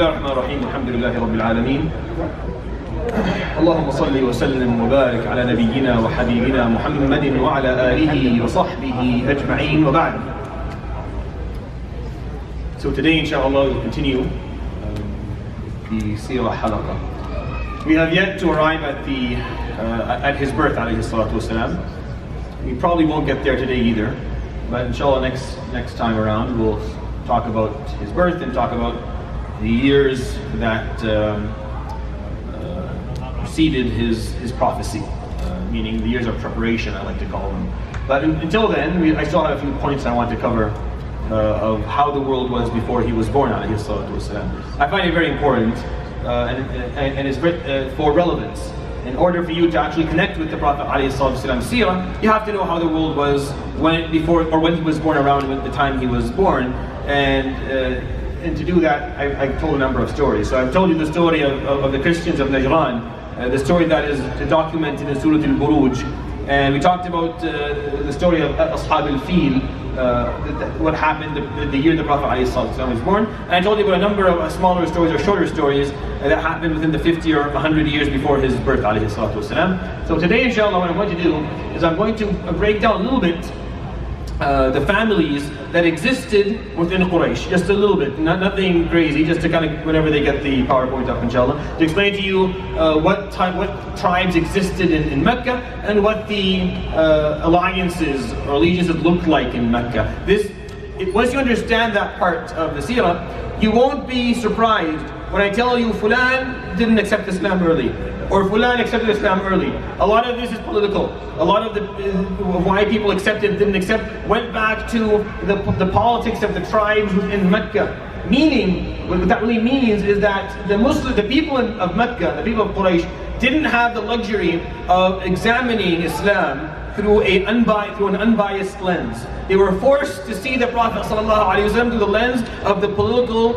الرحمن الرحيم الحمد لله رب العالمين اللهم صل وسلم وبارك على نبينا وحبيبنا محمد وعلى آله وصحبه أجمعين وبعد. So today inshallah we'll continue the Seerah halaqa. We have yet to arrive at his birth alayhi salatu wasalam. We probably won't get there today either, but inshallah next time around we'll talk about his birth and talk about the years that preceded his prophecy, meaning the years of preparation, I like to call them. But until then, I still have a few points I want to cover of how the world was before he was born, alayhi salatu wasalam. I find it very important, and it's for relevance. In order for you to actually connect with the Prophet alayhi salatu wasalam seerah, you have to know how the world was when he was born, around the time he was born. And to do that, I've told a number of stories. So I've told you the story of the Christians of Najran, the story that is documented in Surah Al-Buruj. And we talked about the story of Ashab al-Fil, what happened the year the Prophet ﷺ was born. And I told you about a number of smaller stories or shorter stories that happened within the 50 or 100 years before his birth ﷺ. So today, inshallah, what I'm going to do is I'm going to break down a little bit the families that existed within Quraysh, just a little bit, nothing crazy, just to kind of, whenever they get the PowerPoint up inshallah, to explain to you what tribes existed in Mecca and what the alliances or allegiances looked like in Mecca. Once you understand that part of the seerah, you won't be surprised when I tell you Fulan didn't accept Islam early, or Fulan accepted Islam early. A lot of this is political. A lot of why people accepted, didn't accept, went back to the politics of the tribes within Mecca. Meaning, what that really means is that the people of Mecca, the people of Quraysh, didn't have the luxury of examining Islam through an unbiased lens. They were forced to see the Prophet ﷺ through the lens of the political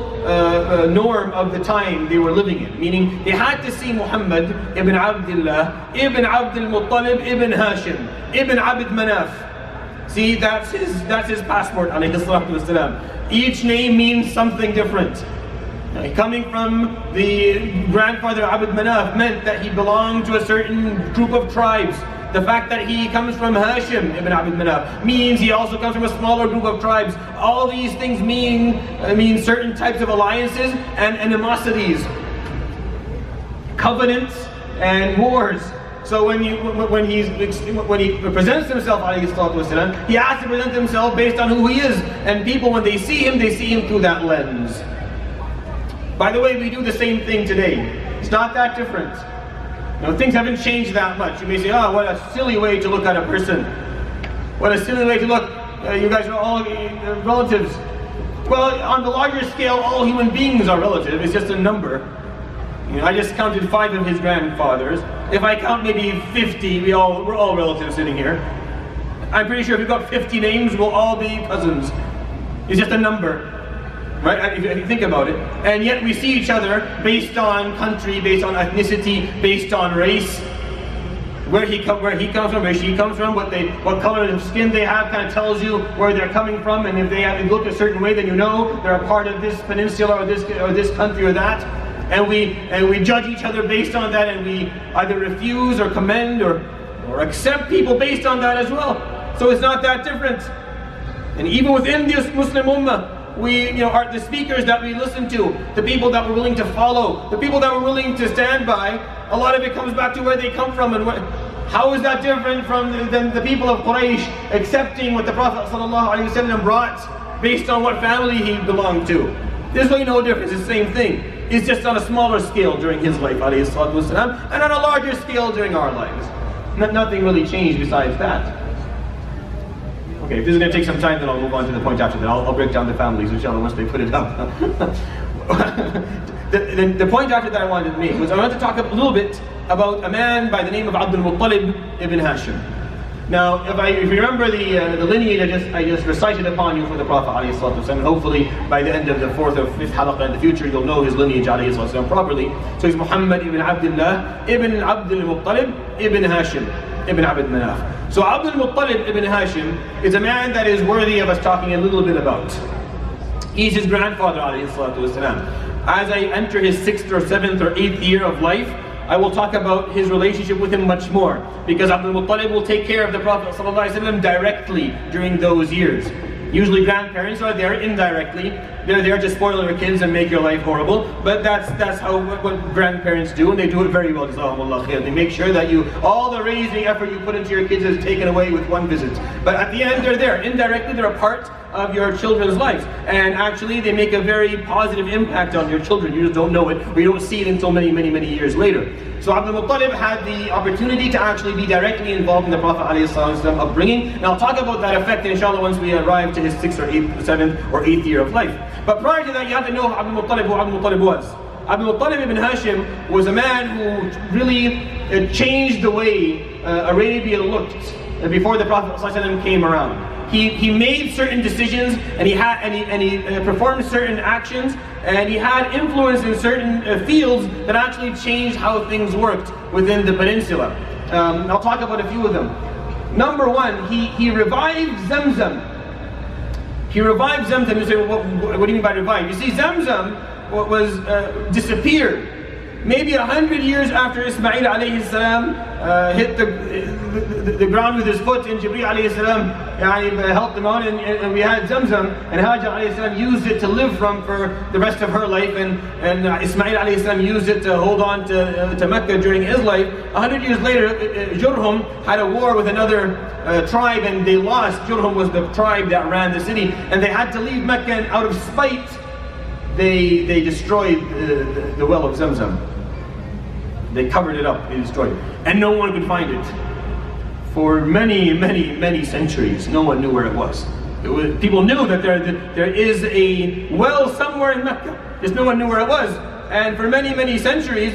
norm of the time they were living in. Meaning, they had to see Muhammad ibn Abdullah, ibn Abdul Muttalib, ibn Hashim, ibn Abd Manaf. See, that's his passport, alayhi salatu wasalam. Each name means something different. Coming from the grandfather Abd Manaf meant that he belonged to a certain group of tribes. The fact that he comes from Hashim ibn Abd Manaf means he also comes from a smaller group of tribes. All these things mean certain types of alliances and animosities, covenants and wars. So when he presents himself, alayhi salatu wasalam, he has to present himself based on who he is. And people, when they see him through that lens. By the way, we do the same thing today. It's not that different. Things haven't changed that much. You may say, oh, what a silly way to look at a person. What a silly way to look. You guys are all relatives. Well, on the larger scale, all human beings are relative. It's just a number. I just counted 5 of his grandfathers. If I count maybe 50, we're all relatives sitting here. I'm pretty sure if you've got 50 names, we'll all be cousins. It's just a number. Right? If you think about it. And yet we see each other based on country, based on ethnicity, based on race. Where he comes from, where she comes from, what color of skin they have kind of tells you where they're coming from. And if they look a certain way, then you know they're a part of this peninsula or this country or that. And we judge each other based on that, and we either refuse or commend or accept people based on that as well. So it's not that different. And even within this Muslim Ummah, we are the speakers that we listen to, the people that we're willing to follow, the people that we're willing to stand by. A lot of it comes back to where they come from, and how is that different than the people of Quraysh accepting what the Prophet ﷺ brought based on what family he belonged to? There's really no difference. It's the same thing. It's just on a smaller scale during his life, alayhi salatu wasalam, and on a larger scale during our lives. Nothing really changed besides that. Okay, if this is going to take some time, then I'll move on to the point after that. I'll break down the families, inshallah, once they put it up. the point after that I wanted to make was I wanted to talk a little bit about a man by the name of Abdul Muttalib ibn Hashim. Now, if you remember the lineage I just recited upon you for the Prophet ﷺ, and hopefully by the end of the 4th or 5th halaqah in the future, you'll know his lineage ﷺ properly. So he's Muhammad ibn Abdullah ibn Abdul Muttalib ibn Hashim ibn Abd Manaf. So Abdul Muttalib ibn Hashim is a man that is worthy of us talking a little bit about. He's his grandfather alayhi salatu wasalam. As I enter his 6th or 7th or 8th year of life, I will talk about his relationship with him much more, because Abdul Muttalib will take care of the Prophet ﷺ directly during those years. Usually grandparents are there indirectly. They're there to spoil your kids and make your life horrible. But that's how what grandparents do, and they do it very well. They make sure that all the raising effort you put into your kids is taken away with one visit. But at the end, they're there. Indirectly, they're a part of your children's lives. And actually, they make a very positive impact on your children. You just don't know it, or you don't see it until many, many, many years later. So Abdul Muttalib had the opportunity to actually be directly involved in the Prophet ﷺ upbringing. And I'll talk about that effect, inshallah, once we arrive to his 6th or 8th, 7th or 8th year of life. But prior to that, you have to know who Abdul Muttalib was. Abdul Muttalib ibn Hashim was a man who really changed the way Arabia looked before the Prophet ﷺ came around. He made certain decisions, and he performed certain actions, and he had influence in certain fields that actually changed how things worked within the peninsula. I'll talk about a few of them. Number one, he revived Zamzam. He revived Zamzam. You say, well, what do you mean by revive? You see, Zamzam was disappeared. Maybe 100 years after Ismail alayhi salam hit the ground with his foot, and Jibreel alayhi salam helped him out, and we had Zamzam, and Hajar alayhi salam used it to live from for the rest of her life, and Ismail alayhi salam used it to hold on to Mecca during his life. 100 years later, Jurhum had a war with another tribe, and they lost. Jurhum was the tribe that ran the city, and they had to leave Mecca, and out of spite, they destroyed the well of Zamzam. They covered it up, they destroyed it. And no one could find it. For many, many, many centuries, no one knew where it was. People knew that there is a well somewhere in Mecca. Just no one knew where it was. And for many, many centuries,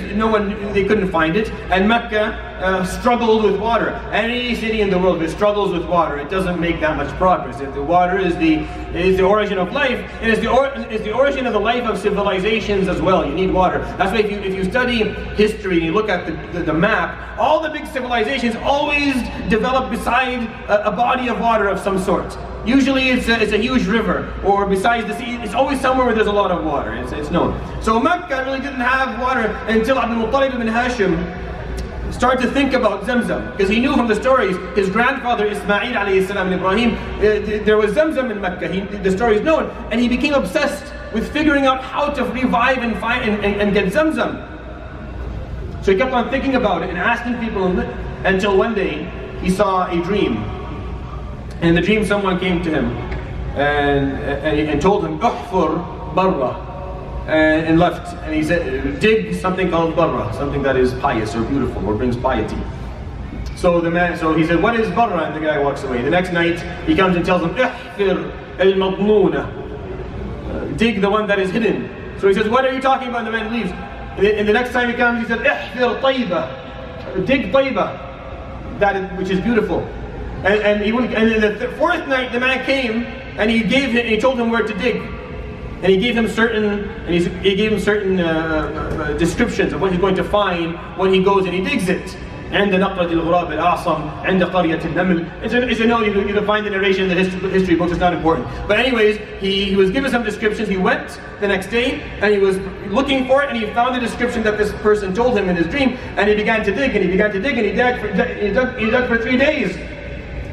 they couldn't find it. And Mecca struggled with water. Any city in the world, if it struggles with water, it doesn't make that much progress. If the water is the origin of life, it is the origin of the life of civilizations as well. You need water. That's why if you study history and you look at the map, all the big civilizations always develop beside a body of water of some sort. Usually it's a huge river, or besides the sea, it's always somewhere where there's a lot of water. It's known. So Mecca really didn't have water until Abdul Muttalib ibn Hashim started to think about Zamzam, because he knew from the stories his grandfather Ismail alayhi salam and Ibrahim, there was Zamzam in Mecca. The story is known, and he became obsessed with figuring out how to revive and find and get Zamzam. So he kept on thinking about it and asking people, until one day he saw a dream. And in the dream, someone came to him and told him, "Uhfur barra," and left. And he said, "Dig something called barra, something that is pious or beautiful or brings piety." So he said, "What is barra?" And the guy walks away. The next night, he comes and tells him, "Ihfir al-madmuna," dig the one that is hidden. So he says, "What are you talking about?" And the man leaves. And the next time he comes, he said, "Ihfir tayba," dig tayba, which is beautiful. And then the fourth night, the man came and he told him where to dig, and he gave him certain descriptions of what he's going to find when he goes and he digs it. عند نقرة الغراب الأعصم عند قرية النمل. It's a no, you can find the narration in the history books, it's not important. But anyways, he was given some descriptions. He went the next day and he was looking for it, and he found the description that this person told him in his dream, and he began to dig, and he began to dig, and he dug for 3 days.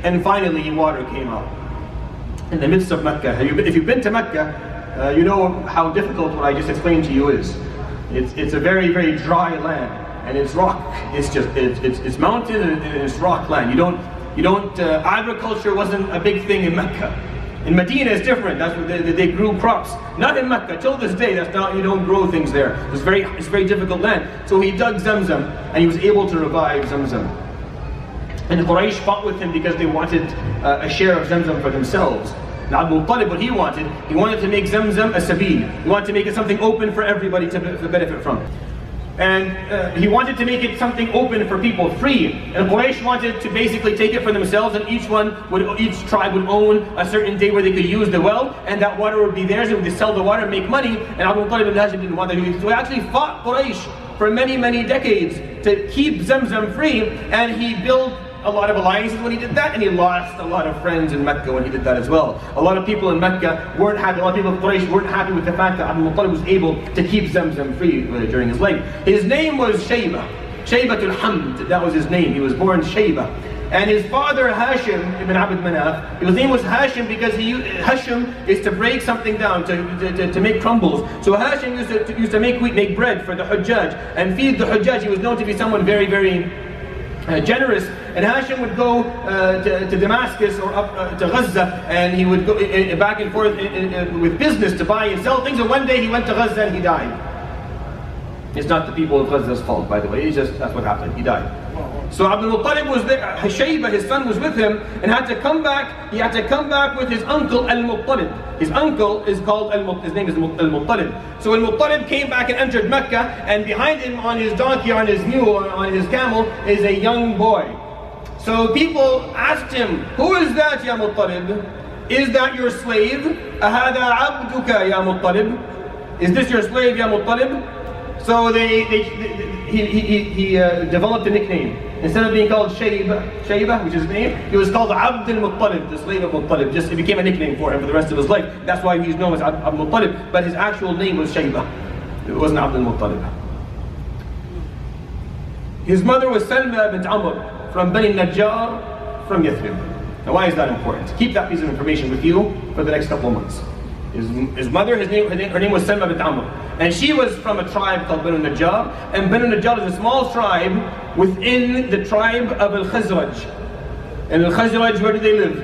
And finally, water came out in the midst of Mecca. If you've been to Mecca, you know how difficult what I just explained to you is. It's a very, very dry land, and it's rock. It's mountain and it's rock land. Agriculture wasn't a big thing in Mecca. In Medina, it's different. That's where they grew crops. Not in Mecca. Till this day, you don't grow things there. It's very difficult land. So he dug Zamzam, and he was able to revive Zamzam. And the Quraysh fought with him because they wanted a share of Zamzam for themselves. Now Abdul Muttalib, what he wanted to make Zamzam a sabil. He wanted to make it something open for everybody to benefit from. And he wanted to make it something open for people, free. And Quraysh wanted to basically take it for themselves, and each tribe would own a certain day where they could use the well, and that water would be theirs, and they sell the water and make money. And Abdul Muttalib ibn Hashim didn't want that. So he actually fought Quraysh for many, many decades to keep Zamzam free, and he built a lot of alliances when he did that, and he lost a lot of friends in Mecca when he did that as well. A lot of people in Mecca weren't happy, a lot of people in Quraysh weren't happy with the fact that Abdul Muttalib was able to keep Zamzam free during his life. His name was Shaybah. Shaybatul Hamd, that was his name. He was born Shaybah. And his father Hashim ibn Abd Manaf, his name was Hashim because Hashim is to break something down, to make crumbles. So Hashim used to make wheat, make bread for the Hujjaj and feed the Hujjaj. He was known to be someone very, very generous. And Hashim would go to Damascus or up to Gaza, and he would go back and forth with business to buy and sell things. And one day he went to Gaza and he died. It's not the people of Gaza's fault, by the way. It's just, that's what happened. He died. So Abdul Muttalib was there. Shaybah, his son, was with him and had to come back. He had to come back with his uncle Al-Muttalib. His uncle is called his name is Al-Muttalib. So Al-Muttalib came back and entered Mecca, and behind him on his donkey, on his mule, on his camel, is a young boy. So people asked him, "Who is that, Ya Muttalib? Is that your slave? Ahada abduka, Ya Muttalib? Is this your slave, Ya Muttalib?" So he developed a nickname. Instead of being called Shaybah, which is his name, he was called Abd al-Muttalib, the slave of Muttalib. Just it became a nickname for him for the rest of his life. That's why he's known as Abd al-Muttalib, but his actual name was Shaybah. It wasn't Abd al-Muttalib. His mother was Salma bint Amr from Bani Najjar from Yathrib. Now why is that important? Keep that piece of information with you for the next couple of months. His mother, her name was Salma bint Amr. And she was from a tribe called Banu Najjar. And Banu Najjar is a small tribe within the tribe of Al-Khazraj. And Al-Khazraj, where do they live?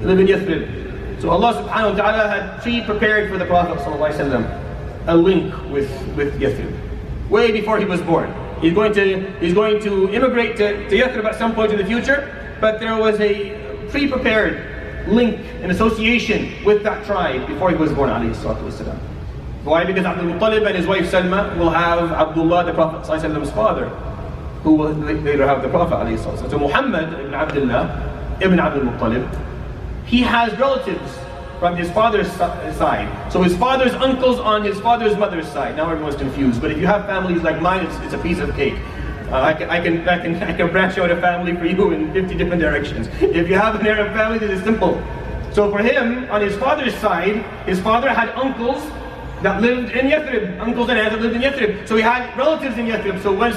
They live in Yathrib. So Allah subhanahu wa ta'ala had pre-prepared for the Prophet sallallahu alaihi wasallam a link with Yathrib. Way before he was born. He's going to immigrate to Yathrib at some point in the future, but there was a pre-prepared link and association with that tribe before he was born, alayhi salatu wasalam. Why? Because Abdul Muttalib and his wife Salma will have Abdullah, the Prophet ﷺ's father, who will later have the Prophet ﷺ. So Muhammad ibn Abdullah, ibn Abdul Muttalib, he has relatives from his father's side. So his father's uncles on his father's mother's side. Now everyone's confused, but if you have families like mine, it's a piece of cake. I can branch out a family for you in 50 different directions. If you have an Arab family, this is simple. So for him, on his father's side, his father had uncles that lived in Yathrib, uncles and aunts that lived in Yathrib. So he had relatives in Yathrib. So when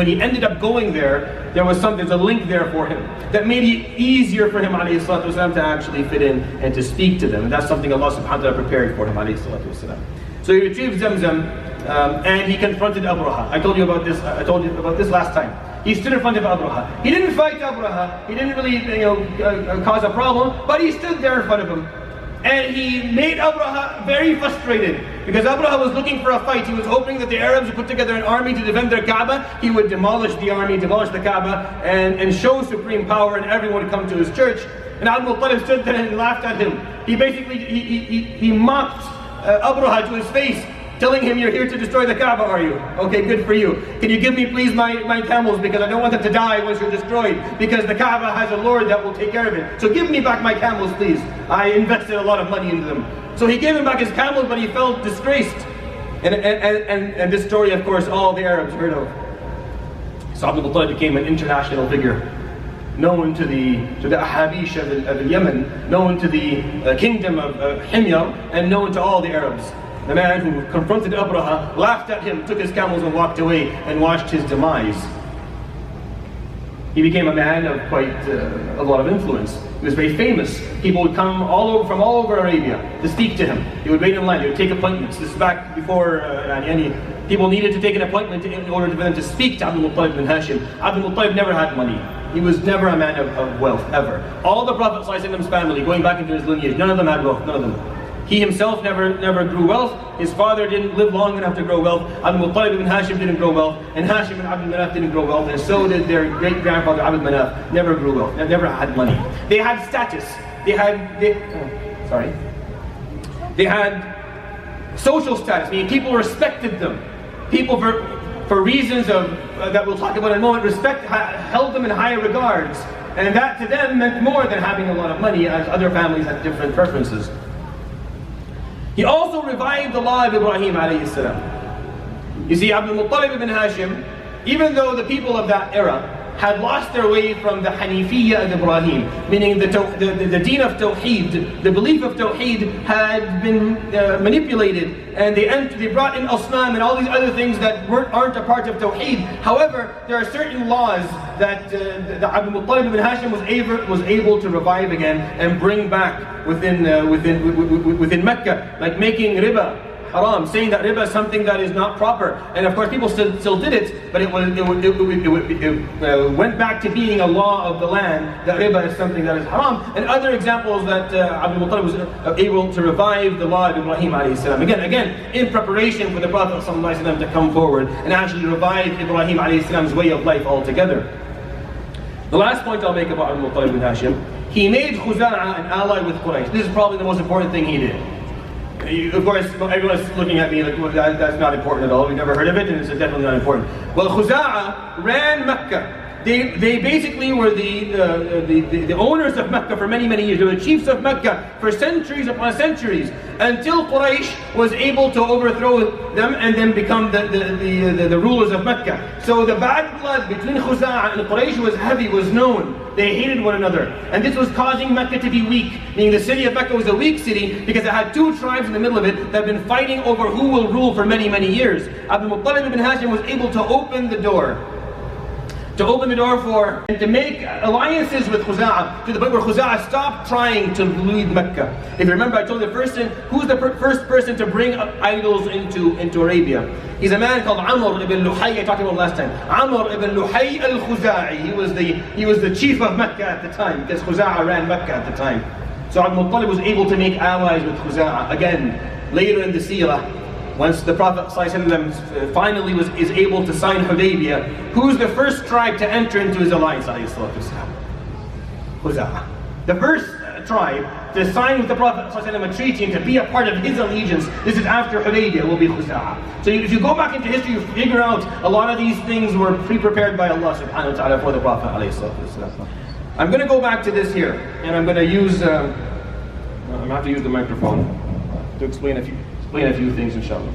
he ended up going there, there's a link there for him that made it easier for him, alayhi salatu wasalam, to actually fit in and to speak to them. And that's something Allah subhanahu wa ta'ala prepared for him, alayhi salatu wasalam. So he retrieved Zamzam, and he confronted Abraha. I told you about this last time. He stood in front of Abraha. He didn't fight Abraha. He didn't really, cause a problem, but he stood there in front of him. And he made Abraha very frustrated, because Abraha was looking for a fight. He was hoping that the Arabs would put together an army to defend their Kaaba. He would demolish the army, demolish the Kaaba, and show supreme power, and everyone would come to his church. And Abdul Muttalib stood there and laughed at him. He basically, he mocked Abraha to his face, telling him, "You're here to destroy the Kaaba, are you? Okay, good for you. Can you give me please my camels, because I don't want them to die once you're destroyed, because the Kaaba has a Lord that will take care of it. So give me back my camels, please. I invested a lot of money into them." So he gave him back his camels, but he felt disgraced. And this story, of course, all the Arabs heard of. So Abdul Muttalib became an international figure, known to the Ahabish of Yemen, known to the kingdom of Himyar, and known to all the Arabs. The man who confronted Abraha, laughed at him, took his camels and walked away, and watched his demise. He became a man of quite a lot of influence. He was very famous. People would come from all over Arabia to speak to him. He would wait in line. He would take appointments. This is back before any people needed to take an appointment in order for them to speak to Abdul Muttalib bin Hashim. Abdul Muttalib never had money. He was never a man of wealth, ever. All the Prophet ﷺ's family, going back into his lineage, none of them had wealth, none of them. He himself never grew wealth. His father didn't live long enough to grow wealth. Abdul Muttalib ibn Hashim didn't grow wealth. And Hashim and Abdul Manaf didn't grow wealth. And so did their great-grandfather Abdul Manaf. Never grew wealth. Never had money. They had status. They had social status, meaning people respected them. People, for reasons that we'll talk about in a moment, held them in higher regards. And that to them meant more than having a lot of money, as other families had different preferences. He also revived the law of Ibrahim alayhi salam. You see, Abdul Muttalib ibn Hashim, even though the people of that era had lost their way from the Hanifiyya of Ibrahim, meaning the deen of Tawheed, the belief of Tawheed had been manipulated, and they brought in Asnam and all these other things that aren't a part of Tawheed. However, there are certain laws that the Abdul Muttalib ibn Hashim was able to revive again and bring back within Mecca, like making riba haram, saying that riba is something that is not proper. And of course people still did it, but it went back to being a law of the land, that riba is something that is haram. And other examples that Abdul Muttalib was able to revive the law of Ibrahim alayhi salam. Again, in preparation for the Prophet sallallahu alaihi wasallam to come forward and actually revive Ibrahim alayhi salam's way of life altogether. The last point I'll make about Abdul Muttalib ibn Hashim, he made Khuza'a an ally with Quraysh. This is probably the most important thing he did. Of course, everyone's looking at me like, well, that's not important at all. We've never heard of it, and it's definitely not important. Well, Khuza'a ran Mecca. They basically were the owners of Mecca for many, many years. They were the chiefs of Mecca for centuries upon centuries, until Quraysh was able to overthrow them and then become the rulers of Mecca. So the bad blood between Khuza'a and Quraysh was heavy, was known. They hated one another. And this was causing Mecca to be weak, meaning the city of Mecca was a weak city because it had two tribes in the middle of it that had been fighting over who will rule for many, many years. Abdul Muttalib ibn Hashim was able to open the door. For and to make alliances with Khuza'a, to the point where Khuza'a stopped trying to lead Mecca. If you remember, I told you who's the first person to bring idols into Arabia? He's a man called Amr ibn Luhay. I talked about him last time. Amr ibn Luhay al-Khuza'i. He was the chief of Mecca at the time, because Khuza'a ran Mecca at the time. So Abdul Muttalib was able to make allies with Khuza'a. Again, later in the Seerah, once the Prophet ﷺ finally is able to sign Hudaybiyah, who's the first tribe to enter into his alliance? Khuza'a. The first tribe to sign with the Prophet ﷺ a treaty and to be a part of his allegiance, this is after Hudaybiyah, will be Khuza'a. So if you go back into history, you figure out a lot of these things were pre-prepared by Allah subhanahu wa ta'ala for the Prophet ﷺ. I'm going to go back to this here, and I'm going to use, I'm going to have to use the microphone to explain a few things, inshallah.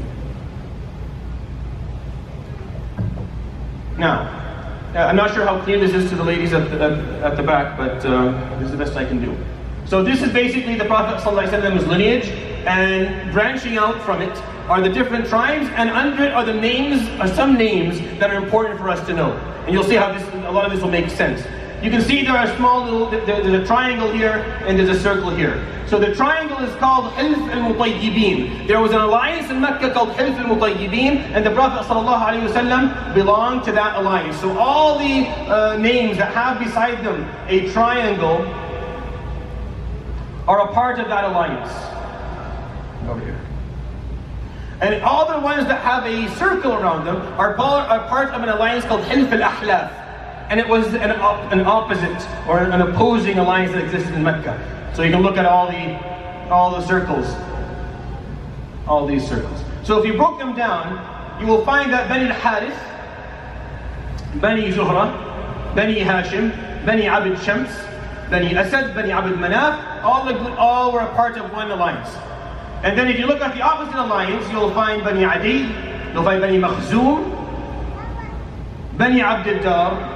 Now, I'm not sure how clear this is to the ladies at the back, but this is the best I can do. So this is basically the Prophet ﷺ's lineage, and branching out from it are the different tribes, and under it are the names, or some names that are important for us to know. And you'll see how a lot of this will make sense. You can see there are there's a triangle here and there's a circle here. So the triangle is called Hilf al-Mutayyibin. There was an alliance in Mecca called Hilf al-Mutayyibin, and the Prophet ﷺ belonged to that alliance. So all the names that have beside them a triangle are a part of that alliance. Over here. And all the ones that have a circle around them are part of an alliance called Hilf al-Ahlaf. And it was an opposite or an opposing alliance that existed in Mecca. So you can look at all the circles, all these circles. So if you broke them down, you will find that Bani al-Harith, Bani Zuhra, Bani Hashim, Bani Abd Shams, Bani Asad, Bani Abd Manaf, all were a part of one alliance. And then if you look at the opposite alliance, you'll find Bani Adi, you'll find Bani Makhzoom, Bani Abd Dar,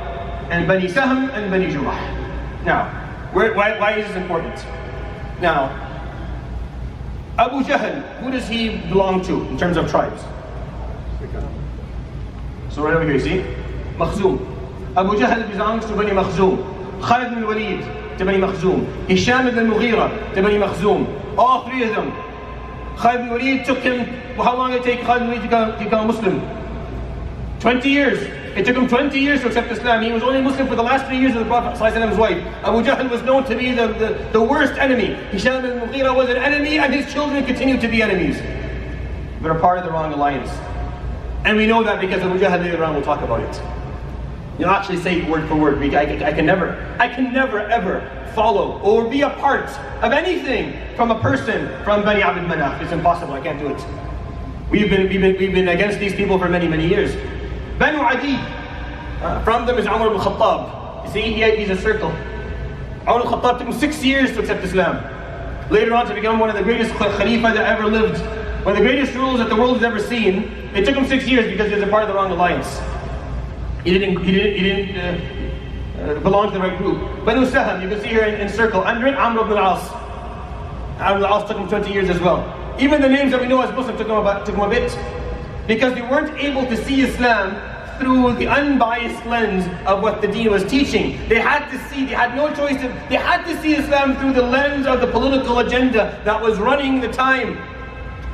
and Bani Sahm and Bani Jurah. Now, why is this important? Now, Abu Jahl, who does he belong to in terms of tribes? So right over here, you see? Makhzoom. Abu Jahl belongs to Bani Makhzoom. Khalid bin Walid to Bani Makhzoom. Hisham ibn Mughira to Bani Makhzoom. All three of them. Khalid bin Walid took him, how long did it take Khalid bin Walid to become a Muslim? 20 years. It took him 20 years to accept Islam. He was only Muslim for the last 3 years of the Prophet ﷺ's wife. Abu Jahl was known to be the worst enemy. Hisham ibn Mughira was an enemy, and his children continued to be enemies. They're a part of the wrong alliance. And we know that because Abu Jahl later on will talk about it. You'll actually say it word for word. I can never ever follow or be a part of anything from a person from Bani Abd Manaf. It's impossible. I can't do it. We've been against these people for many, many years. Banu Adi, from them is Umar ibn Khattab. You see, he's a circle. Umar ibn Khattab took him 6 years to accept Islam. Later on to become one of the greatest Khalifa that ever lived. One of the greatest rulers that the world has ever seen. It took him 6 years because he was a part of the wrong alliance. belong to the right group. Banu Sahm, you can see here in circle, under it, Amr ibn al-As. Amr ibn al-As took him 20 years as well. Even the names that we know as Muslims took him a bit, because they weren't able to see Islam through the unbiased lens of what the deen was teaching. They had no choice, they had to see Islam through the lens of the political agenda that was running the time.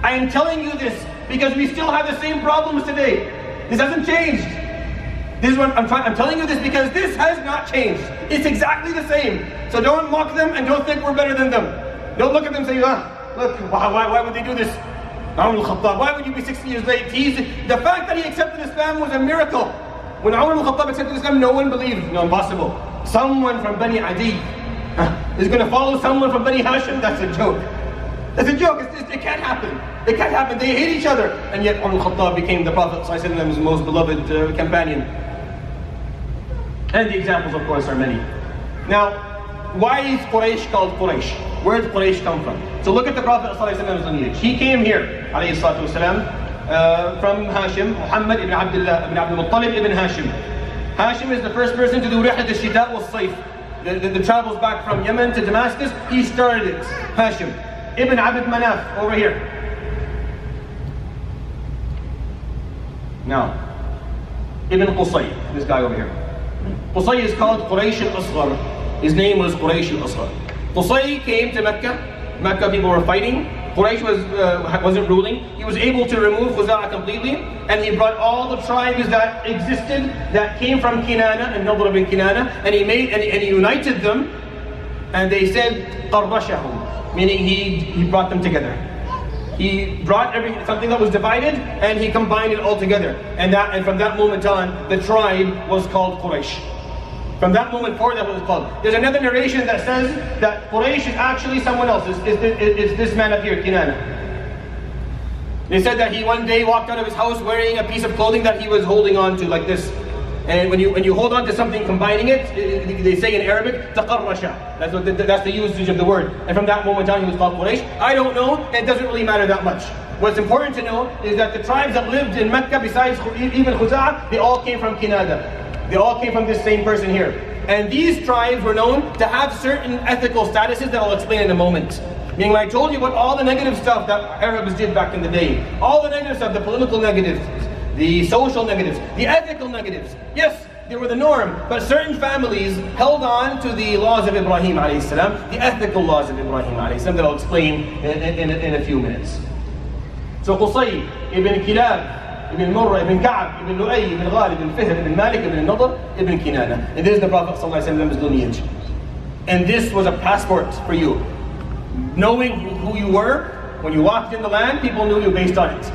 I am telling you this because we still have the same problems today. This hasn't changed. This is what I'm telling you this because this has not changed. It's exactly the same. So don't mock them and don't think we're better than them. Don't look at them and say, look, why would they do this? Umar al-Khattab, why would you be 60 years late? The fact that he accepted Islam was a miracle. When Umar al-Khattab accepted Islam, no one believed. No, impossible. Someone from Bani Adi is going to follow someone from Bani Hashim? That's a joke. That's a joke. It can't happen. It can't happen. They hate each other. And yet Umar al-Khattab became the Prophet's most beloved companion. And the examples, of course, are many. Now, why is Quraysh called Quraysh? Where did Quraysh come from? So look at the Prophet's lineage. He came here, والسلام, from Hashim, Muhammad ibn Abdullah ibn Abdul Muttalib ibn Hashim. Hashim is the first person to do Rihlat al-Shita wal-Sayf. The travels back from Yemen to Damascus. He started it. Hashim. Ibn Abd Manaf, over here. Now, Ibn Qusay, this guy over here. Qusay is called Quraysh al-Asghar. His name was Quraysh al-Asghar. Qusay came to Mecca. Mecca people were fighting. Quraysh wasn't ruling. He was able to remove Khuza'ah completely, and he brought all the tribes that existed that came from Kinana and Nadr bin Kinana, and he united them, and they said qarrashahum, meaning he brought them together. He brought something that was divided, and he combined it all together. And from that moment on, the tribe was called Quraysh. From that moment forward, that was called. There's another narration that says that Quraysh is actually someone else. It's this man up here, Kinana. They said that he one day walked out of his house wearing a piece of clothing that he was holding on to like this. And when you hold on to something, combining it, they say in Arabic, taqarrasha. That's the usage of the word. And from that moment on, he was called Quraysh. I don't know. It doesn't really matter that much. What's important to know is that the tribes that lived in Mecca, besides even Khuza'ah, they all came from Kinana. They all came from this same person here. And these tribes were known to have certain ethical statuses that I'll explain in a moment. Meaning, like I told you about all the negative stuff that Arabs did back in the day. All the negative stuff, the political negatives, the social negatives, the ethical negatives. Yes, they were the norm, but certain families held on to the laws of Ibrahim alayhi salam, the ethical laws of Ibrahim alayhi salam that I'll explain in a few minutes. So Qusay ibn Kilab, Ibn Murrah, Ibn Ka'ab, Ibn Lu'ay, Ibn Ghalib, Ibn Fihr, Ibn Malik, Ibn Nadr, Ibn Kinana. And this is the Prophet ﷺ's lineage. And this was a passport for you. Knowing who you were, when you walked in the land, people knew you based on it.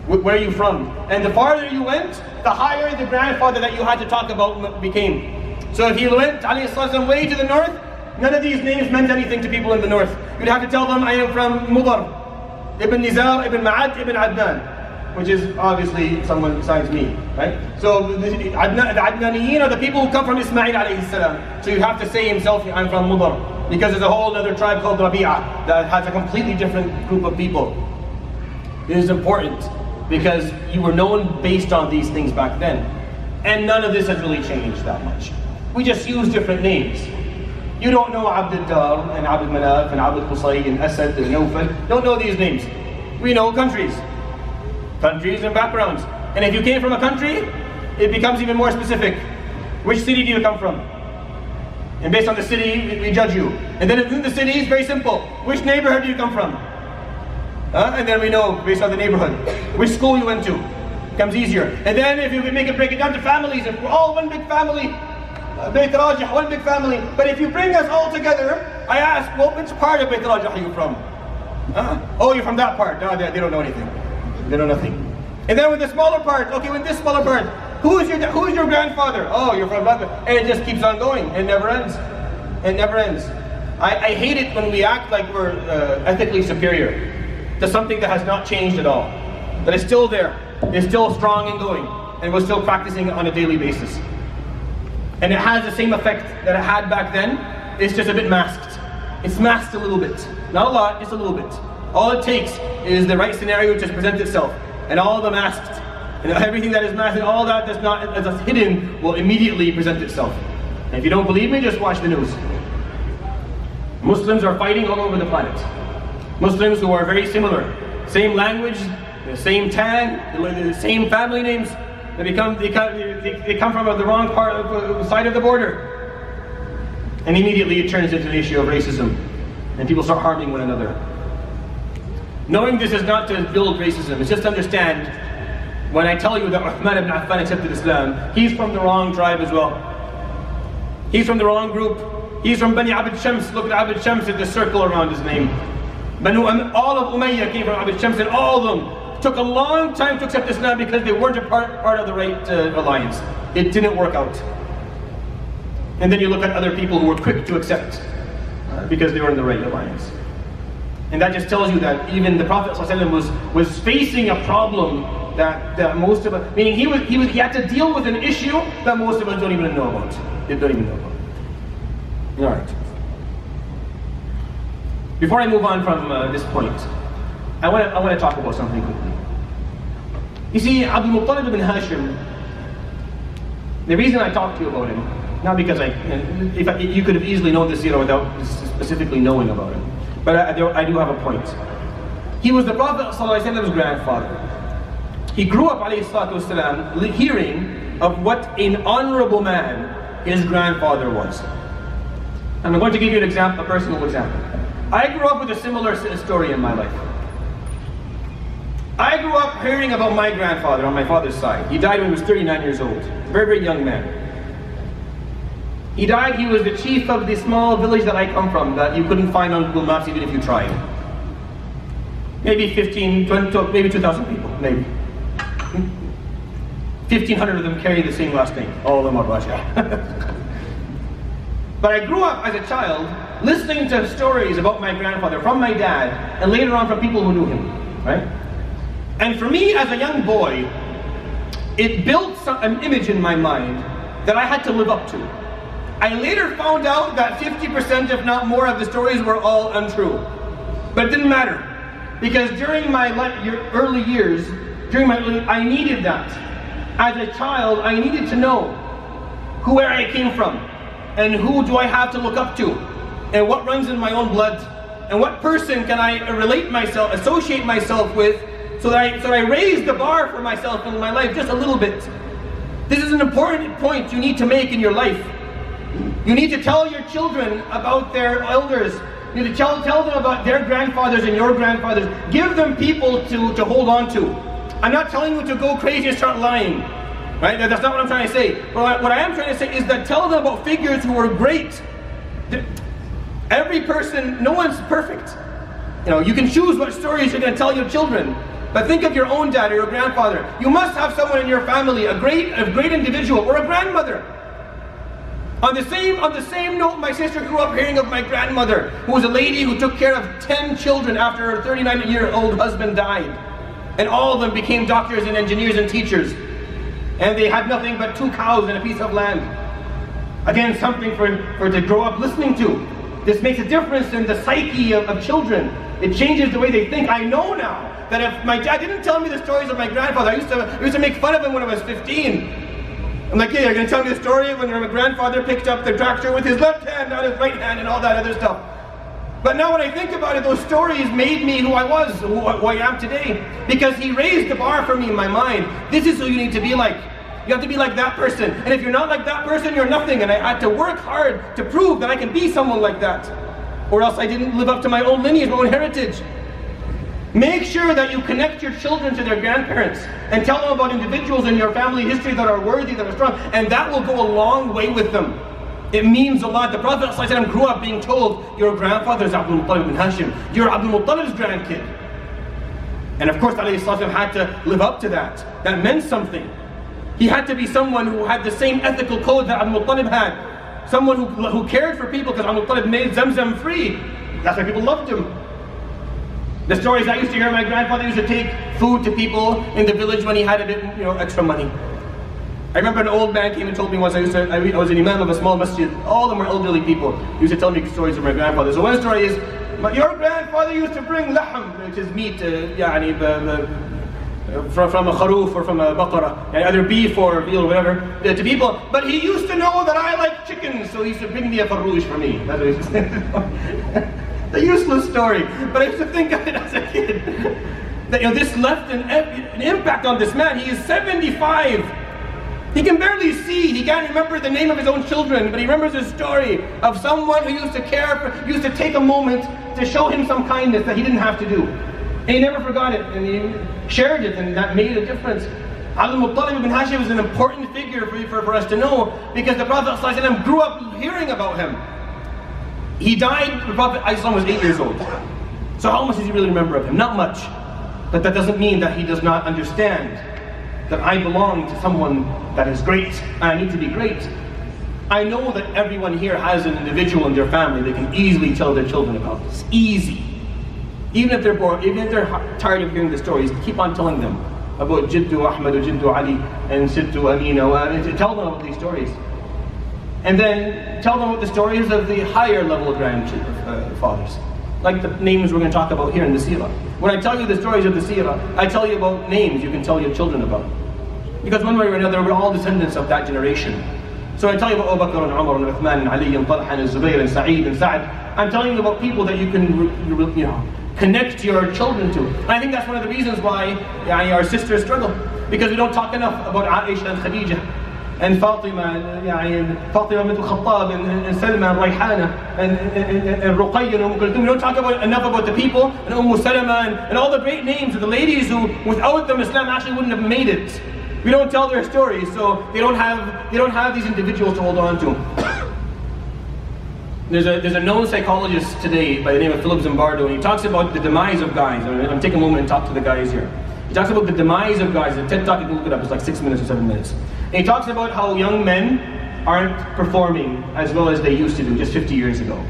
Where are you from? And the farther you went, the higher the grandfather that you had to talk about became. So if you went ﷺ way to the north, none of these names meant anything to people in the north. You'd have to tell them, I am from Mudar, Ibn Nizar, Ibn Ma'ad, Ibn Adnan. Which is obviously someone besides me, right? So the Adnaniyin are the people who come from Ismail alayhi salam. So you have to say himself, I'm from Mudar. Because there's a whole other tribe called Rabi'ah that has a completely different group of people. It is important because you were known based on these things back then. And none of this has really changed that much. We just use different names. You don't know Abd al-Dar and Abd al-Manaf and Abd al-Qusay and Asad and Nawfal. Don't know these names. We know countries. Countries and backgrounds. And if you came from a country, it becomes even more specific. Which city do you come from? And based on the city, we judge you. And then in the city, it's very simple. Which neighborhood do you come from? And then we know, based on the neighborhood, which school you went to. Becomes easier. And then if you break it down to families, if we're all one big family, Bayt Rajah, one big family. But if you bring us all together, I ask, well, which part of Bayt Rajah are you from? Oh, you're from that part. No, they don't know anything. They know nothing. And then with the smaller part, okay, with this smaller part, who is your grandfather? Oh, you're from that. And it just keeps on going. It never ends. It never ends. I hate it when we act like we're ethically superior to something that has not changed at all. That is still there. It's still strong and going. And we're still practicing it on a daily basis. And it has the same effect that it had back then. It's just a bit masked. It's masked a little bit. Not a lot, just a little bit. All it takes is the right scenario to present itself. And all the masked, and everything that is masked, and all that's hidden will immediately present itself. And if you don't believe me, just watch the news. Muslims are fighting all over the planet. Muslims who are very similar, same language, the same tan, the same family names, they come from the wrong part of the side of the border. And immediately it turns into an issue of racism, and people start harming one another. Knowing this is not to build racism, it's just to understand, when I tell you that Uthman ibn Affan accepted Islam, he's from the wrong tribe as well. He's from the wrong group. He's from Bani Abd Shams. Look at Abd Shams at the circle around his name. All of Umayyah came from Abd Shams, and all of them took a long time to accept Islam because they weren't a part of the right alliance. It didn't work out. And then you look at other people who were quick to accept because they were in the right alliance. And that just tells you that even the Prophet ﷺ was facing a problem that most of us, meaning he had to deal with an issue that most of us don't even know about. They don't even know about. All right. Before I move on from this point, I want to talk about something quickly. You see, Abdul Muttalib ibn Hashim, the reason I talk to you about him, not because you could have easily known this seerah without specifically knowing about him, but I do have a point. He was the Prophet ﷺ's grandfather. He grew up ﷺ hearing of what an honorable man his grandfather was. And I'm going to give you an example, a personal example. I grew up with a similar story in my life. I grew up hearing about my grandfather on my father's side. He died when he was 39 years old. Very, very young man. He died, he was the chief of the small village that I come from that you couldn't find on Google Maps even if you tried. Maybe 15, 20, maybe 2,000 people, maybe. 1,500 of them carry the same last name. All of them are Rajeh. But I grew up as a child listening to stories about my grandfather from my dad and later on from people who knew him, right? And for me as a young boy, it built an image in my mind that I had to live up to. I later found out that 50% if not more of the stories were all untrue. But it didn't matter. Because during my early years, I needed that. As a child, I needed to know where I came from, and who do I have to look up to, and what runs in my own blood, and what person can I associate myself with, so that I raise the bar for myself in my life just a little bit. This is an important point you need to make in your life. You need to tell your children about their elders. You need to tell them about their grandfathers and your grandfathers. Give them people to hold on to. I'm not telling you to go crazy and start lying. Right? That's not what I'm trying to say. But what I am trying to say is that tell them about figures who were great. Every person, no one's perfect. You can choose what stories you're going to tell your children. But think of your own dad or your grandfather. You must have someone in your family, a great individual, or a grandmother. On the same note, my sister grew up hearing of my grandmother, who was a lady who took care of 10 children after her 39-year-old husband died. And all of them became doctors and engineers and teachers. And they had nothing but 2 cows and a piece of land. Again, something for to grow up listening to. This makes a difference in the psyche of children. It changes the way they think. I know now that if my dad didn't tell me the stories of my grandfather, I used to make fun of him when I was 15. I'm like, yeah, you're going to tell me the story when my grandfather picked up the tractor with his left hand, not his right hand, and all that other stuff. But now when I think about it, those stories made me who I was, who I am today, because he raised the bar for me in my mind. This is who you need to be like. You have to be like that person. And if you're not like that person, you're nothing. And I had to work hard to prove that I can be someone like that. Or else I didn't live up to my own lineage, my own heritage. Make sure that you connect your children to their grandparents and tell them about individuals in your family history that are worthy, that are strong, and that will go a long way with them. It means a lot. The Prophet ﷺ grew up being told, your grandfather is Abdul Muttalib ibn Hashim, you're Abdul Muttalib's grandkid. And of course ﷺ had to live up to that. That meant something. He had to be someone who had the same ethical code that Abdul Muttalib had. Someone who cared for people, because Abdul Muttalib made Zamzam free. That's why people loved him. The stories I used to hear, my grandfather used to take food to people in the village when he had a bit, extra money. I remember an old man came and told me once, I was an imam of a small masjid, all of them were elderly people. He used to tell me stories of my grandfather. So one story is, your grandfather used to bring lahm, which is meat, from a kharoof or from a baqarah, either beef or veal or whatever, to people. But he used to know that I like chicken, so he used to bring me a faroosh for me. That's what he used to say. The useless story. But I used to think of it as a kid. That this left an impact on this man. He is 75. He can barely see. He can't remember the name of his own children, but he remembers his story of someone who used to care for, used to take a moment to show him some kindness that he didn't have to do. And he never forgot it, and he shared it, and that made a difference. Abdul Muttalib ibn Hashim is an important figure for us to know, because the Prophet ﷺ grew up hearing about him. He died, the Prophet ﷺ was 8 years old. So how much does he really remember of him? Not much. But that doesn't mean that he does not understand that I belong to someone that is great, and I need to be great. I know that everyone here has an individual in their family they can easily tell their children about this. Easy. Even if they're bored, even if they're tired of hearing the stories, keep on telling them about Jiddu Ahmad or Jiddu Ali and Sittu Amina. Tell them about these stories. And then tell them about the stories of the higher level grandfathers. Like the names we're going to talk about here in the Seerah. When I tell you the stories of the Seerah, I tell you about names you can tell your children about. Because one way or another, we're all descendants of that generation. So I tell you about Abu Bakr and Umar and Uthman and Ali and Talha and Zubayr and Sa'id and Sa'ad. I'm telling you about people that you can connect your children to. And I think that's one of the reasons why our sisters struggle. Because we don't talk enough about Aisha and Khadija and Fatima and Fatima bint al-Khattab and Salma and Rayhana and Ruqayya and Kulthum. We don't talk enough about the people and Salama and all the great names of the ladies who, without them, Islam actually wouldn't have made it. We don't tell their stories, so they don't have these individuals to hold on to. There's a known psychologist today by the name of Philip Zimbardo, and he talks about the demise of guys. I'm taking a moment and talk to the guys here. He talks about the demise of guys. The TED Talk, you can look it up, it's like 6 minutes or 7 minutes. And he talks about how young men aren't performing as well as they used to do just 50 years ago.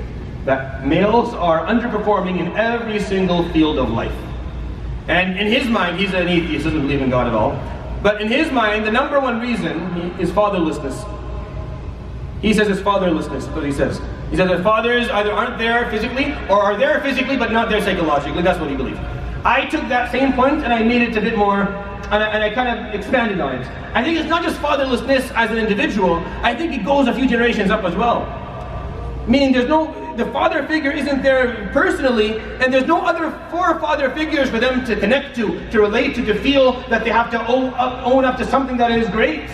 That males are underperforming in every single field of life. And in his mind, he's an atheist, doesn't believe in God at all. But in his mind, the number one reason is fatherlessness. He says it's fatherlessness, but he says that fathers either aren't there physically or are there physically but not there psychologically. That's what he believes. I took that same point and I made it a bit more, and I kind of expanded on it. I think it's not just fatherlessness as an individual, I think it goes a few generations up as well. Meaning the father figure isn't there personally, and there's no other forefather figures for them to connect to relate to feel that they have to own up to something that is great.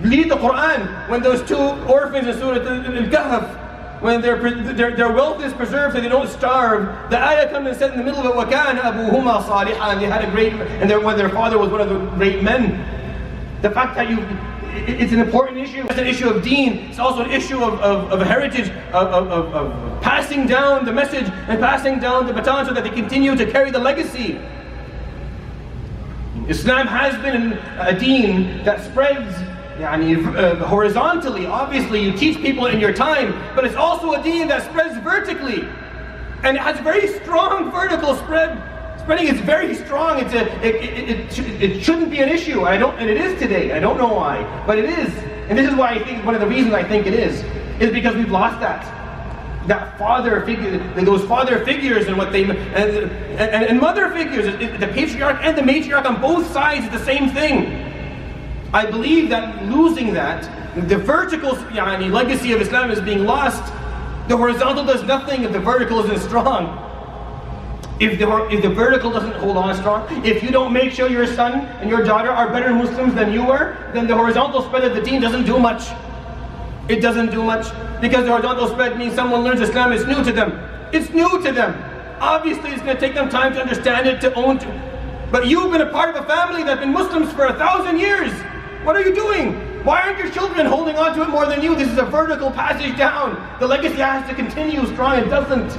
Read the Quran, when those two orphans in Surah Al-Kahf, when their wealth is preserved so they don't starve, the ayah comes and said in the middle of it, وَكَانَ أَبُوهُمَا صَالِحًا, and they had a great, when their father was one of the great men. The fact that it's an important issue. It's an issue of deen. It's also an issue of heritage, of passing down the message and passing down the baton so that they continue to carry the legacy. Islam has been a deen that spreads horizontally. Obviously, you teach people in your time, but it's also a deen that spreads vertically, and it has very strong vertical spread. Spreading is very strong. It shouldn't be an issue. And it is today. I don't know why, but it is. And this is why I think one of the reasons I think it is because we've lost that father figure, those father figures, and what they and mother figures. The patriarch and the matriarch on both sides is the same thing. I believe that losing that, the vertical legacy of Islam is being lost. The horizontal does nothing if the vertical isn't strong. If the vertical doesn't hold on strong, if you don't make sure your son and your daughter are better Muslims than you are, then the horizontal spread of the deen doesn't do much. It doesn't do much, because the horizontal spread means someone learns Islam is new to them. It's new to them. Obviously, it's going to take them time to understand it, to own it. But you've been a part of a family that's been Muslims for 1,000 years. What are you doing? Why aren't your children holding on to it more than you? This is a vertical passage down. The legacy has to continue strong. It doesn't.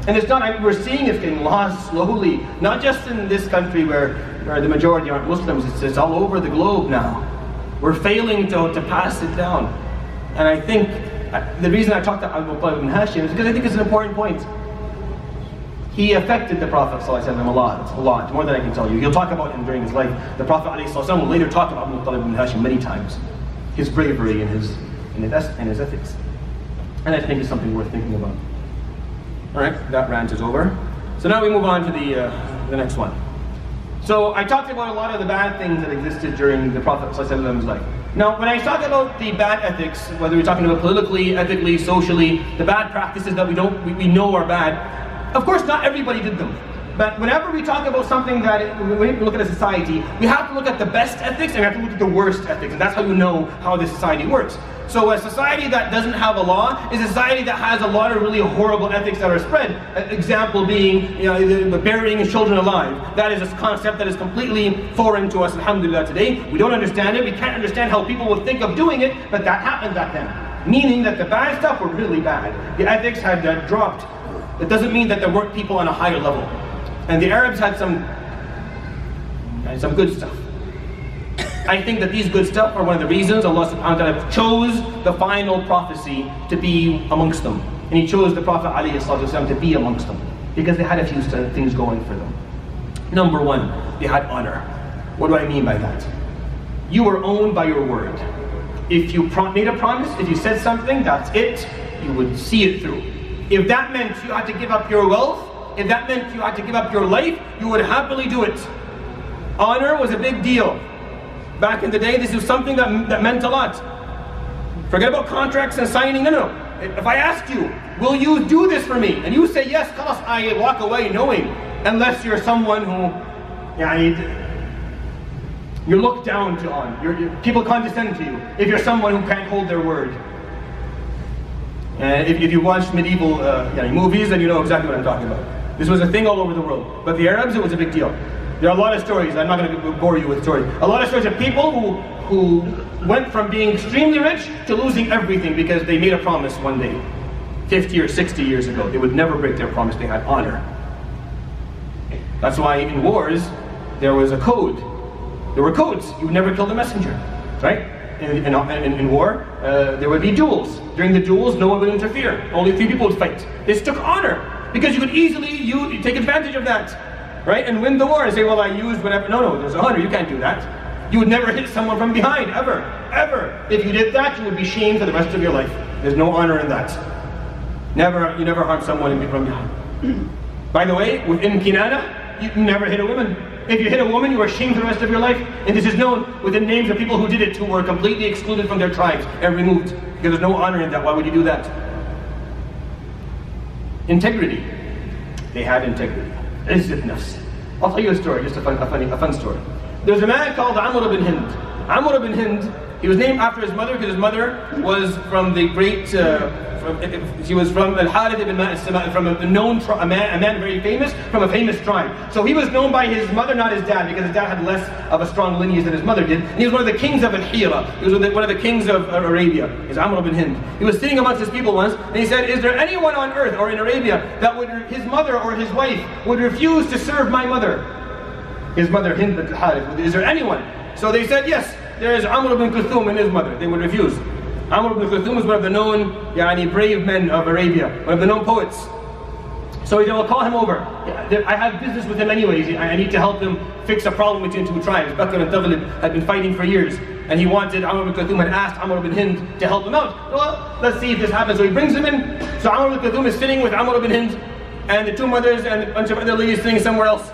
And it's not, we're seeing it's getting lost slowly. Not just in this country where the majority aren't Muslims. It's all over the globe now. We're failing to pass it down. And I think, the reason I talked to Abu Bakr ibn Hashim is because I think it's an important point. He affected the Prophet ﷺ a lot, more than I can tell you. He'll talk about him during his life. The Prophet ﷺ will later talk about Abu Bakr ibn Hashim many times. His bravery and his ethics. And I think it's something worth thinking about. Alright, that rant is over. So now we move on to the next one. So I talked about a lot of the bad things that existed during the Prophet ﷺ's life. Now, when I talk about the bad ethics, whether we're talking about politically, ethically, socially, the bad practices that we know are bad, of course not everybody did them. But whenever we talk about something that, when we look at a society, we have to look at the best ethics and we have to look at the worst ethics. And that's how you know how the society works. So a society that doesn't have a law is a society that has a lot of really horrible ethics that are spread. An example being, the burying children alive. That is a concept that is completely foreign to us, alhamdulillah, today. We don't understand it. We can't understand how people would think of doing it, but that happened back then. Meaning that the bad stuff were really bad. The ethics had dropped. It doesn't mean that there weren't people on a higher level. And the Arabs had some good stuff. I think that these good stuff are one of the reasons Allah subhanahu wa ta'ala chose the final prophecy to be amongst them. And He chose the Prophet ﷺ to be amongst them. Because they had a few things going for them. Number one, they had honor. What do I mean by that? You were owned by your word. If you made a promise, if you said something, that's it. You would see it through. If that meant you had to give up your wealth, if that meant you had to give up your life, you would happily do it. Honor was a big deal. Back in the day, this was something that meant a lot. Forget about contracts and signing. No. If I asked you, will you do this for me? And you say yes, khalas, I walk away knowing. Unless you're someone who, you're looked down on. People condescend to you. If you're someone who can't hold their word. If you watch medieval movies, then you know exactly what I'm talking about. This was a thing all over the world. But the Arabs, it was a big deal. There are a lot of stories, I'm not going to bore you with stories. A lot of stories of people who went from being extremely rich to losing everything because they made a promise one day. 50 or 60 years ago. They would never break their promise, they had honor. That's why in wars, there was a code. There were codes. You would never kill the messenger, right? In war, there would be duels. During the duels, no one would interfere. Only 3 people would fight. This took honor, because you could easily take advantage of that, right? And win the war and say, well, I used whatever. No, there's honor. You can't do that. You would never hit someone from behind, ever, ever. If you did that, you would be shamed for the rest of your life. There's no honor in that. You never harm someone from behind. By the way, within Kinana, you never hit a woman. If you hit a woman, you are shamed for the rest of your life. And this is known within names of people who did it, who were completely excluded from their tribes and removed. Because there's no honor in that. Why would you do that? Integrity. They had integrity. Izzat nafs. I'll tell you a story, just a fun story. There's a man called Amr ibn Hind. Amr ibn Hind, he was named after his mother because his mother was from the great, she was from Al-Harith ibn Ma'as, from a known a man very famous, from a famous tribe. So he was known by his mother, not his dad, because his dad had less of a strong lineage than his mother did. And he was one of the kings of Al-Hira. He was one of the kings of Arabia. He's Amr ibn Hind. He was sitting amongst his people once, and he said, is there anyone on earth or in Arabia that his mother or his wife would refuse to serve my mother? His mother, Hind bint Al-Harith. Is there anyone? So they said, yes, there is Amr ibn Kulthum and his mother. They would refuse. Amr ibn Kulthum was one of the known brave men of Arabia, one of the known poets. So he said, well, call him over. I have business with him anyways. I need to help him fix a problem between 2 tribes. Bakr and Taghlib had been fighting for years. And he wanted, Amr ibn Kulthum had asked Amr ibn Hind to help him out. Well, let's see if this happens. So he brings him in. So Amr ibn Kulthum is sitting with Amr ibn Hind and the 2 mothers and a bunch of other ladies sitting somewhere else.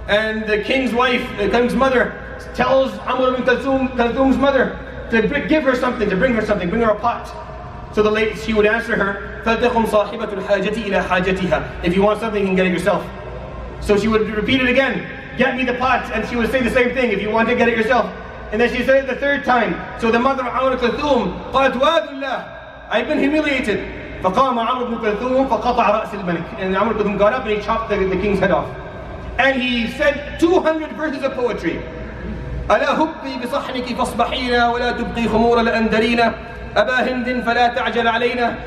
And the king's wife, the king's mother, tells Amr ibn Kulthum's mother to give her something, to bring her something, bring her a pot. So she would answer her, if you want something, you can get it yourself. So she would repeat it again, get me the pot, and she would say the same thing, if you want to get it yourself. And then she said it the 3rd time. So the mother of Amr ibn Kulthum, I've been humiliated. فقام عمرو بن كلثوم فقطع رأس الملك. And Amr ibn Kulthum got up and he chopped the king's head off. And he said 200 verses of poetry. ألا هبي بصحنك فاصبحينا ولا تبقي خمور الأندرينا أبا هند فلا تعجل علينا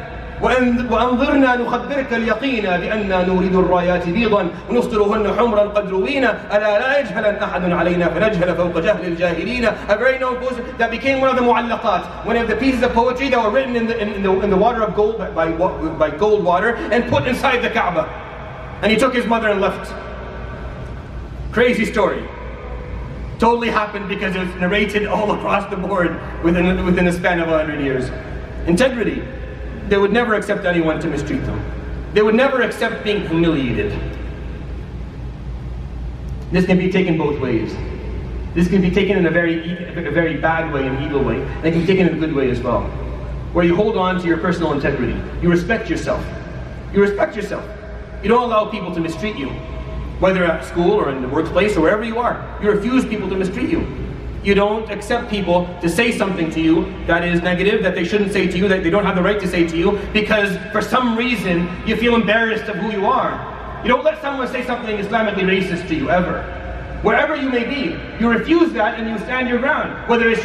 وأنظرنا نخبرك اليقين بأننا نريد الرايات بيضا ونصدرهن حمرا قد روينا ألا لا يجهل أحد علينا فنجهل فوق جهل الجاهلين. A very known poem that became one of the mu'allaqat, one of the pieces of poetry that were written in the water of gold by gold water and put inside the Kaaba. And he took his mother and left. Crazy story. Totally happened because it was narrated all across the board within a span of 100 years. Integrity. They would never accept anyone to mistreat them. They would never accept being humiliated. This can be taken both ways. This can be taken in a very bad way, an evil way, and it can be taken in a good way as well. Where you hold on to your personal integrity. You respect yourself. You respect yourself. You don't allow people to mistreat you. Whether at school or in the workplace or wherever you are. You refuse people to mistreat you. You don't accept people to say something to you that is negative, that they shouldn't say to you, that they don't have the right to say to you, because for some reason you feel embarrassed of who you are. You don't let someone say something Islamically racist to you, ever. Wherever you may be, you refuse that and you stand your ground. Whether it's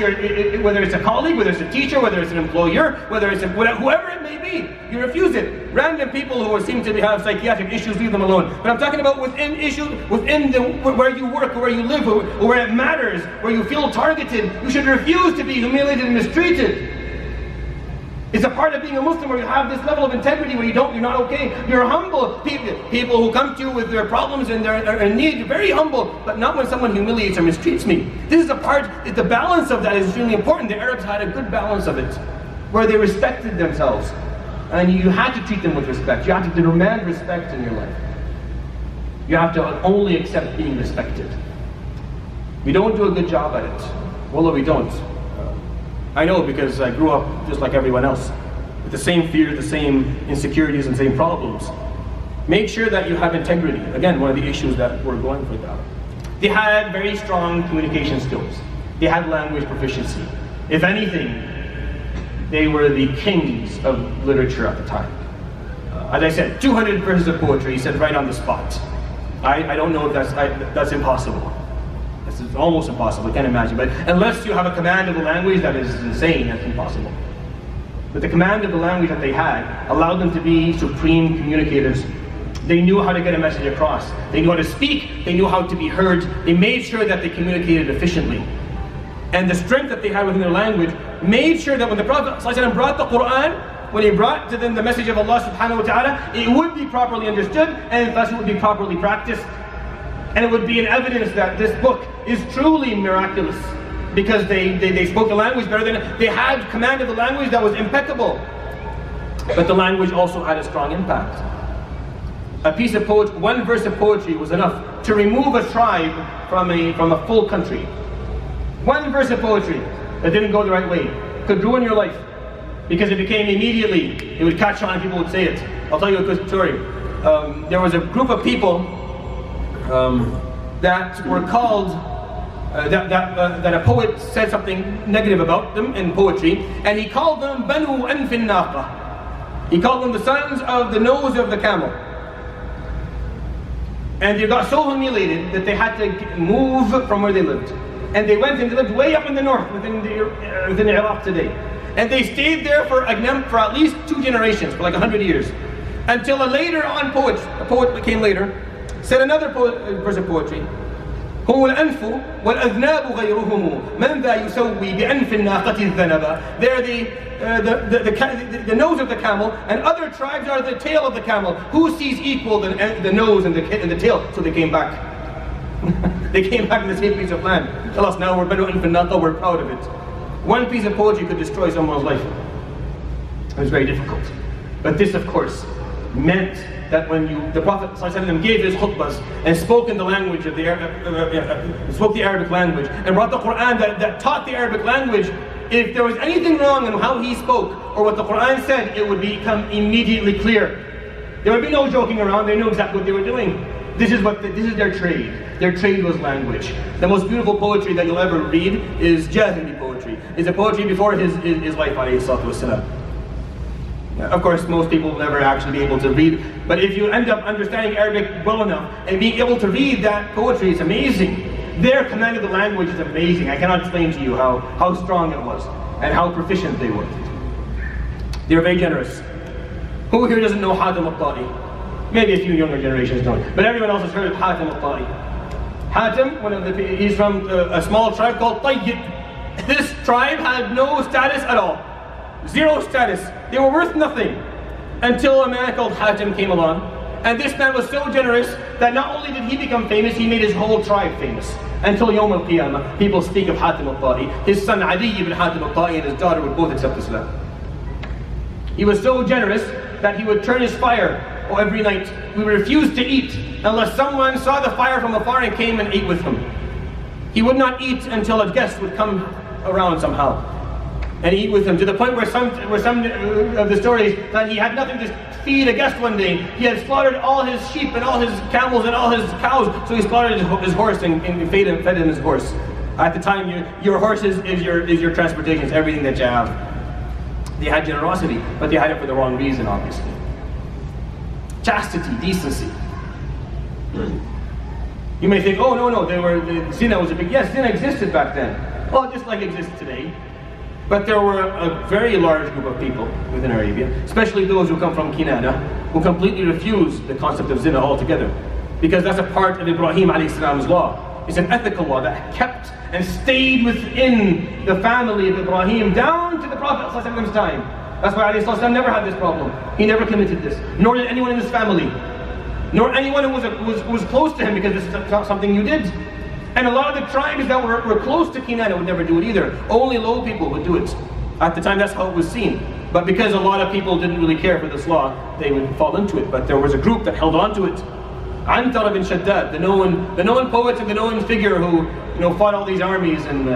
a colleague, whether it's a teacher, whether it's an employer, whether it's whoever it may be, you refuse it. Random people who seem to have psychiatric issues, leave them alone. But I'm talking about within issues, where you work, or where you live, or where it matters, where you feel targeted. You should refuse to be humiliated and mistreated. It's a part of being a Muslim where you have this level of integrity where you're not okay. You're humble. People who come to you with their problems and their need, you're very humble, but not when someone humiliates or mistreats me. This is the balance of that is really important. The Arabs had a good balance of it, where they respected themselves. And you had to treat them with respect. You had to demand respect in your life. You have to only accept being respected. We don't do a good job at it. Wallah, we don't. I know, because I grew up just like everyone else, with the same fear, the same insecurities and same problems. Make sure that you have integrity. Again, one of the issues that we're going for now. They had very strong communication skills. They had language proficiency. If anything, they were the kings of literature at the time. As I said, 200 verses of poetry, he said right on the spot. I don't know if that's impossible. It's almost impossible, I can't imagine. But unless you have a command of the language that is insane, that's impossible. But the command of the language that they had allowed them to be supreme communicators. They knew how to get a message across. They knew how to speak, they knew how to be heard. They made sure that they communicated efficiently. And the strength that they had within their language made sure that when the Prophet ﷺ brought the Quran, when he brought to them the message of Allah subhanahu wa ta'ala, it would be properly understood, and thus it would be properly practiced. And it would be an evidence that this book is truly miraculous, because they spoke the language better than, they had command of the language that was impeccable. But the language also had a strong impact. A piece of poetry, one verse of poetry was enough to remove a tribe from a full country. One verse of poetry that didn't go the right way could ruin your life, because it became immediately, it would catch on and people would say it. I'll tell you a quick story. There was a group of people that were called, that a poet said something negative about them in poetry, and he called them Banu Anfin Naqa. He called them the sons of the nose of the camel. And they got so humiliated that they had to move from where they lived. And they went and they lived way up in the north, within Iraq today. And they stayed there for at least 2 generations, for like 100 years. Until a later on poet that came later, said another verse of poetry. هو الأنف والأذناب غيرهم من ذا يسوي بأنف الناقة الذنب. They're the nose of the camel, and other tribes are the tail of the camel. Who sees equal the nose and the tail? So they came back. They came back to the same piece of land. Tell us now, we're Banu Anf al-Naqa, we're proud of it. One piece of poetry could destroy someone's life. It was very difficult. But this, of course, meant that when the Prophet ﷺ gave his khutbahs and spoke in the language of spoke the Arabic language and brought the Quran that taught the Arabic language, if there was anything wrong in how he spoke or what the Quran said, it would become immediately clear. There would be no joking around. They knew exactly what they were doing. This is their trade. Their trade was language. The most beautiful poetry that you'll ever read is Jahili poetry. It's a poetry before his life, alayhi salatu wasalam. Of course, most people will never actually be able to read, but if you end up understanding Arabic well enough and being able to read that poetry, it's amazing. Their command of the language is amazing. I cannot explain to you how strong it was and how proficient they were. They were very generous. Who here doesn't know Hatim al-Ta'i? Maybe a few younger generations don't, but everyone else has heard of Hatim al-Ta'i. Hatim, he's from a small tribe called Tayyib. This tribe had no status at all. Zero status. They were worth nothing until a man called Hatim came along. And this man was so generous that not only did he become famous, he made his whole tribe famous. Until Yawm al-Qiyamah, people speak of Hatim al-Ta'i. His son Adi ibn Hatim al-Ta'i and his daughter would both accept Islam. He was so generous that he would turn his fire or every night, we refused to eat unless someone saw the fire from afar and came and ate with him. He would not eat until a guest would come around somehow and eat with him, to the point where some of the stories that he had nothing to feed a guest one day. He had slaughtered all his sheep and all his camels and all his cows, so he slaughtered his horse and fed him his horse. At the time, your horse is your transportation, it's everything that you have. They had generosity, but they had it for the wrong reason, obviously. Chastity, decency. You may think, oh no, zina was a big, yes, zina existed back then. Well, just like it exists today. But there were a very large group of people within Arabia, especially those who come from Kinana, who completely refuse the concept of zina altogether. Because that's a part of Ibrahim a.s. law. It's an ethical law that kept and stayed within the family of Ibrahim down to the Prophet's time. That's why a.s. never had this problem. He never committed this, nor did anyone in his family, nor anyone who was close to him, because this is not something you did. And a lot of the tribes that were close to Kinana would never do it either. Only low people would do it. At the time, that's how it was seen. But because a lot of people didn't really care for this law, they would fall into it. But there was a group that held on to it. Antar bin Shaddad, the known poet and the known figure who fought all these armies and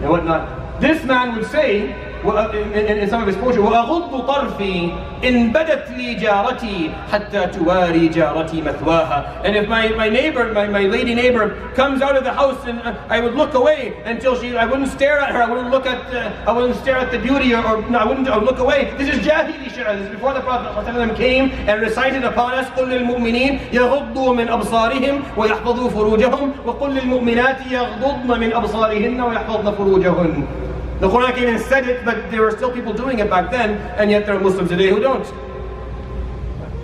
whatnot. This man would say, in some of his poetry, وَأَغُضُّ طَرْفِي إِن بَدَتْ لِي جَارَتِي حَتَّى تُوَارِي جَارَتِي مَثْوَاهَا. And if my neighbor, my lady neighbor, comes out of the house, and I would look away until I wouldn't stare at her, I wouldn't stare at the beauty, I would look away. This is Jahili Shi'ah. This is before the Prophet came and recited upon us, قُلْ لِلْمُؤْمِنِينَ يَغُضُّوا مِنْ أَبْصَارِهِمْ وَيَحْفَظُوا فُرُوجَهُمْ وَقُلْ لِلْمُؤْمِنَاتِ يَغْضُضْنَ مِنْ أَبْصَارِهِنَّ وَيَحْفَظْنَ فُرُوجَهُنَّ. The Quran came and said it, but there were still people doing it back then, and yet there are Muslims today who don't.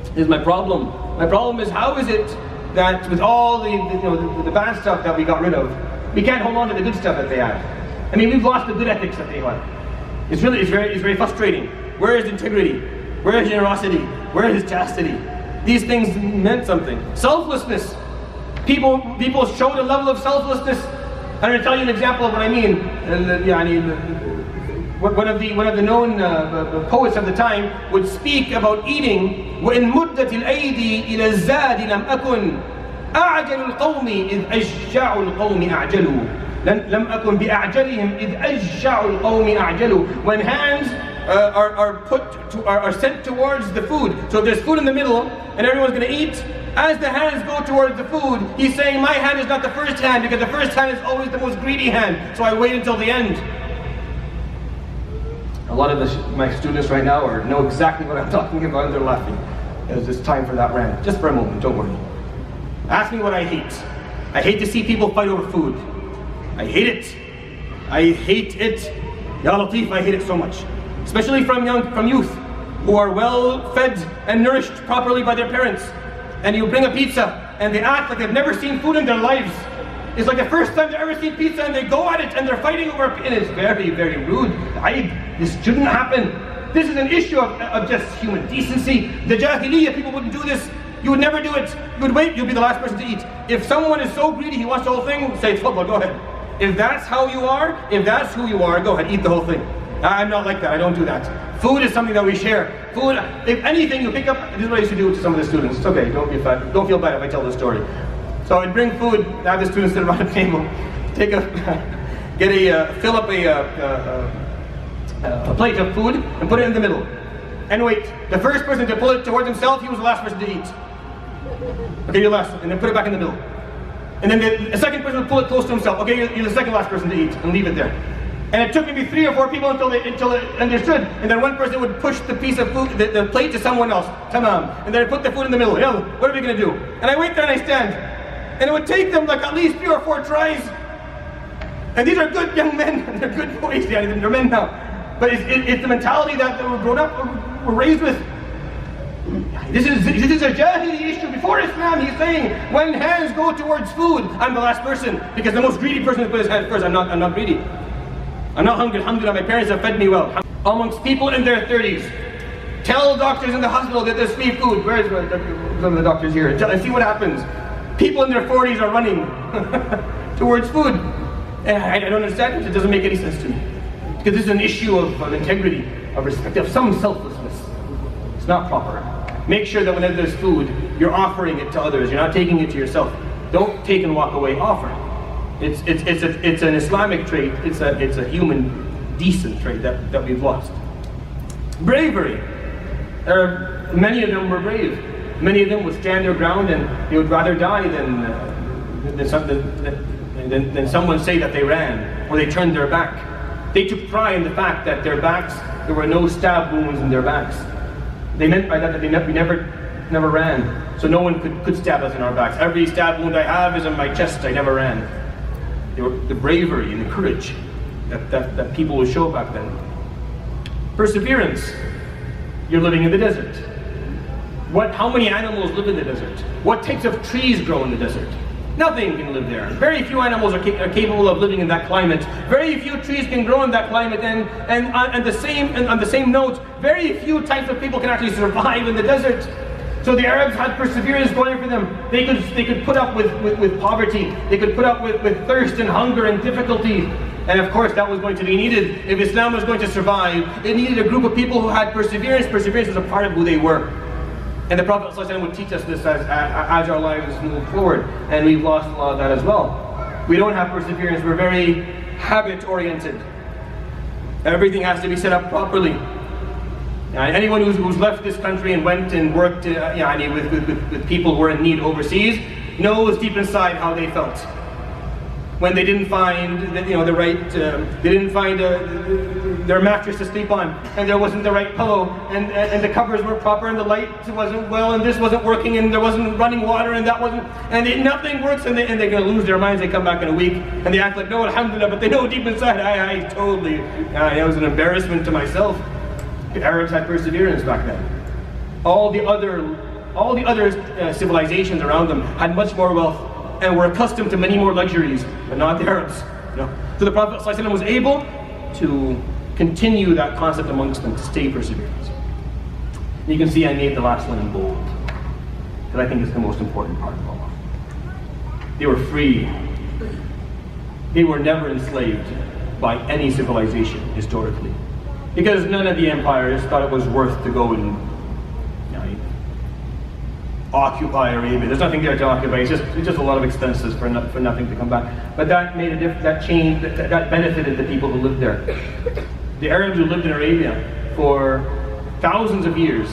This is my problem. My problem is, how is it that with all the bad stuff that we got rid of, we can't hold on to the good stuff that they had? I mean, we've lost the good ethics that they had. It's very frustrating. Where is integrity? Where is generosity? Where is chastity? These things meant something. Selflessness. People showed a level of selflessness. I'm going to tell you an example of what I mean. One of the known poets of the time would speak about eating. وَإِن مُدَّتِ الْأَيْدِي إِلَى الزَّادِ لَمْ أَكُنْ أَعْجَلُ الْقَوْمِ إِذْ أَشْجَعُ الْقَوْمِ أَعْجَلُوا لَمْ أَكُنْ بِأَعْجَلِهِمْ إِذْ أَشْجَعُ الْقَوْمِ أَعْجَلُوا. When hands are sent towards the food, so if there's food in the middle and everyone's going to eat, as the hands go towards the food, he's saying, my hand is not the first hand, because the first hand is always the most greedy hand, so I wait until the end. A lot of my students right now know exactly what I'm talking about, and they're laughing. It's time for that rant. Just for a moment, don't worry. Ask me what I hate. I hate to see people fight over food. I hate it. I hate it. Ya Latif, I hate it so much. Especially from youth who are well fed and nourished properly by their parents. And you bring a pizza and they act like they've never seen food in their lives. It's like the first time they've ever seen pizza, and they go at it and they're fighting over it. And it's very, very rude. This shouldn't happen. This is an issue of just human decency. The Jahiliyyah people wouldn't do this. You would never do it. You would wait, you'll be the last person to eat. If someone is so greedy he wants the whole thing, say, "Tafadhal, go ahead." If that's how you are, if that's who you are, go ahead, eat the whole thing. I'm not like that, I don't do that. Food is something that we share. Food, if anything, you pick up, this is what I used to do to some of the students. It's okay, don't feel bad if I tell the story. So I'd bring food, have the students sit around a table, fill up a plate of food and put it in the middle. And wait, the first person to pull it towards himself, he was the last person to eat. Okay, you're last, and then put it back in the middle. And then the second person would pull it close to himself. Okay, you're the second last person to eat, and leave it there. And it took maybe 3 or 4 people until they understood. And then one person would push the piece of food, the plate to someone else. Tamam. And then I put the food in the middle. Yeah, what are we going to do? And I wait there and I stand. And it would take them like at least 3 or 4 tries. And these are good young men. They're good boys. Yeah, they're men now. But it's the mentality that we're grown up, we're raised with. This is a Jahili issue. Before Islam, he's saying, when hands go towards food, I'm the last person. Because the most greedy person will put his hand first. I'm not greedy. I'm not hungry. Alhamdulillah, my parents have fed me well. Amongst people in their 30s, tell doctors in the hospital that there's free food. Where is some of the doctors here? And see what happens. People in their 40s are running towards food. And I don't understand it. It doesn't make any sense to me. Because this is an issue of integrity, of respect, of some selflessness. It's not proper. Make sure that whenever there's food, you're offering it to others. You're not taking it to yourself. Don't take and walk away. Offer. It's an Islamic trait. It's a human, decent trait that we've lost. Bravery. Many of them were brave. Many of them would stand their ground, and they would rather die than someone say that they ran or they turned their back. They took pride in the fact that their backs, there were no stab wounds in their backs. They meant by that we never ran. So no one could stab us in our backs. Every stab wound I have is in my chest. I never ran. The bravery and the courage that people would show back then. Perseverance. You're living in the desert. How many animals live in the desert? What types of trees grow in the desert? Nothing can live there. Very few animals are capable of living in that climate. Very few trees can grow in that climate. And on the same note, very few types of people can actually survive in the desert. So the Arabs had perseverance going for them. They could put up with poverty. They could put up with thirst and hunger and difficulty. And of course that was going to be needed. If Islam was going to survive, it needed a group of people who had perseverance. Perseverance was a part of who they were. And the Prophet ﷺ would teach us this as our lives move forward. And we've lost a lot of that as well. We don't have perseverance. We're very habit-oriented. Everything has to be set up properly. Anyone who's left this country and went and worked with people who were in need overseas knows deep inside how they felt when they didn't find their mattress to sleep on, and there wasn't the right pillow, and the covers weren't proper, and the light wasn't well, and this wasn't working, and there wasn't running water, and that wasn't, nothing works, and they're going to lose their minds. They come back in a week, and they act like, no, alhamdulillah, but they know deep inside, it was an embarrassment to myself. The Arabs had perseverance back then. All the other civilizations around them had much more wealth and were accustomed to many more luxuries, but not the Arabs. So the Prophet ﷺ was able to continue that concept amongst them, to stay perseverance. And you can see I made the last one in bold, because I think it's the most important part of all. They were free. They were never enslaved by any civilization historically, because none of the empires thought it was worth to go and occupy Arabia. There's nothing there to occupy. It's just a lot of expenses for nothing to come back. But that made a difference. That changed. That benefited the people who lived there. The Arabs who lived in Arabia for thousands of years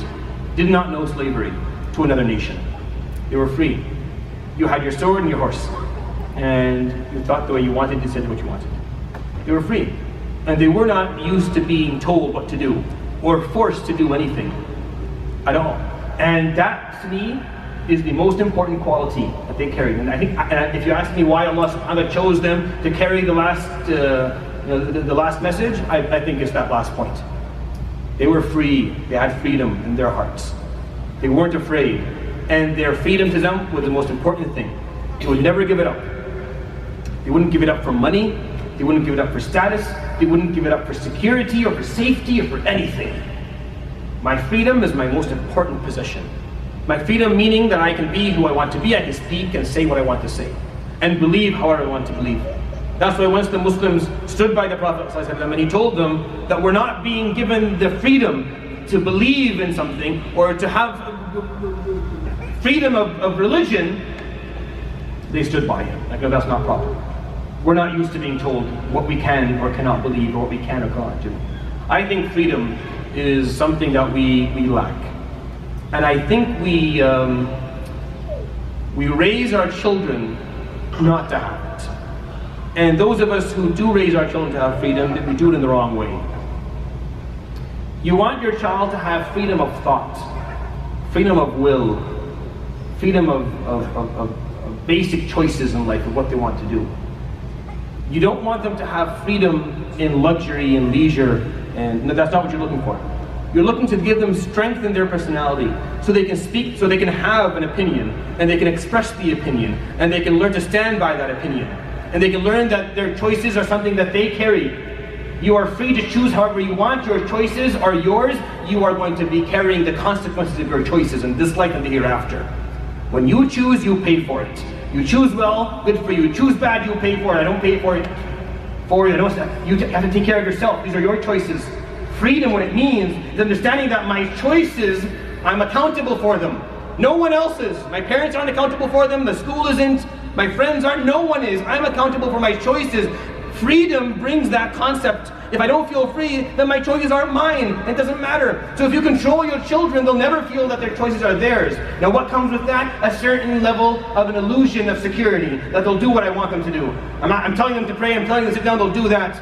did not know slavery to another nation. They were free. You had your sword and your horse, and you thought the way you wanted. You said what you wanted. They were free, and they were not used to being told what to do or forced to do anything at all. And that, to me, is the most important quality that they carried. And I think, if you ask me why Allah subhanahu wa ta'ala chose them to carry the last message, I think it's that last point. They were free. They had freedom in their hearts. They weren't afraid. And their freedom to them was the most important thing. They would never give it up. They wouldn't give it up for money. They wouldn't give it up for status. They wouldn't give it up for security or for safety or for anything. My freedom is my most important possession. My freedom meaning that I can be who I want to be, I can speak and say what I want to say, and believe however I want to believe. That's why once the Muslims stood by the Prophet ﷺ and he told them that we're not being given the freedom to believe in something or to have freedom of religion, they stood by him. Like, no, that's not proper. We're not used to being told what we can or cannot believe or what we can or cannot do. I think freedom is something that we lack. And I think we raise our children not to have it. And those of us who do raise our children to have freedom, we do it in the wrong way. You want your child to have freedom of thought, freedom of will, freedom of basic choices in life of what they want to do. You don't want them to have freedom in luxury and leisure, and that's not what you're looking for. You're looking to give them strength in their personality so they can speak, so they can have an opinion, and they can express the opinion, and they can learn to stand by that opinion, and they can learn that their choices are something that they carry. You are free to choose however you want. Your choices are yours. You are going to be carrying the consequences of your choices in this life and the hereafter. When you choose, you pay for it. You choose well, good for you. Choose bad, you pay for it. I don't pay for it. You have to take care of yourself. These are your choices. Freedom, what it means, is understanding that my choices I'm accountable for them. No one else is. My parents aren't accountable for them, the school isn't, my friends aren't, no one is. I'm accountable for my choices. Freedom brings that concept. If I don't feel free, then my choices aren't mine. It doesn't matter. So if you control your children, they'll never feel that their choices are theirs. Now what comes with that? A certain level of an illusion of security, that they'll do what I want them to do. I'm telling them to pray, I'm telling them to sit down, they'll do that.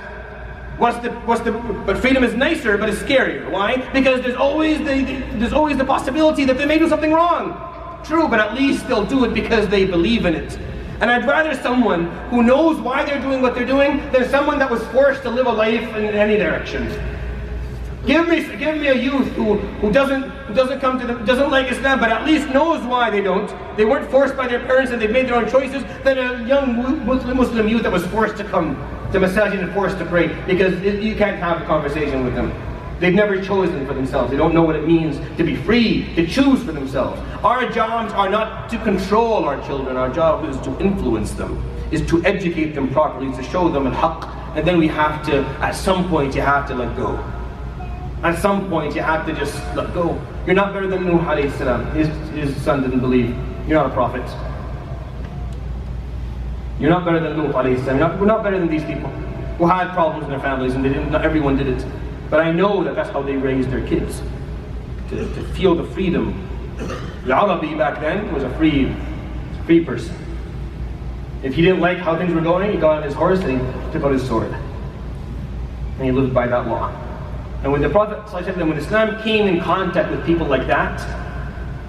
But freedom is nicer, but it's scarier. Why? Because there's always the possibility that they may do something wrong. True, but at least they'll do it because they believe in it. And I'd rather someone who knows why they're doing what they're doing than someone that was forced to live a life in any direction. Give me a youth who doesn't like Islam, but at least knows why they don't. They weren't forced by their parents and they've made their own choices, than a young Muslim youth that was forced to come to masajid and forced to pray, because you can't have a conversation with them. They've never chosen for themselves. They don't know what it means to be free, to choose for themselves. Our jobs are not to control our children. Our job is to influence them, is to educate them properly, to show them al-haq. And then we have to, at some point, you have to let go. At some point, you have to just let go. You're not better than Nuh alayhi salam. His son didn't believe. You're not a prophet. You're not better than Nuh alayhi salam. We're not better than these people who had problems in their families, and not everyone did it. But I know that that's how they raised their kids, to feel the freedom. The Arabi back then was a free person. If he didn't like how things were going, he got on his horse and he took out his sword. And he lived by that law. And when the Prophet, when Islam came in contact with people like that,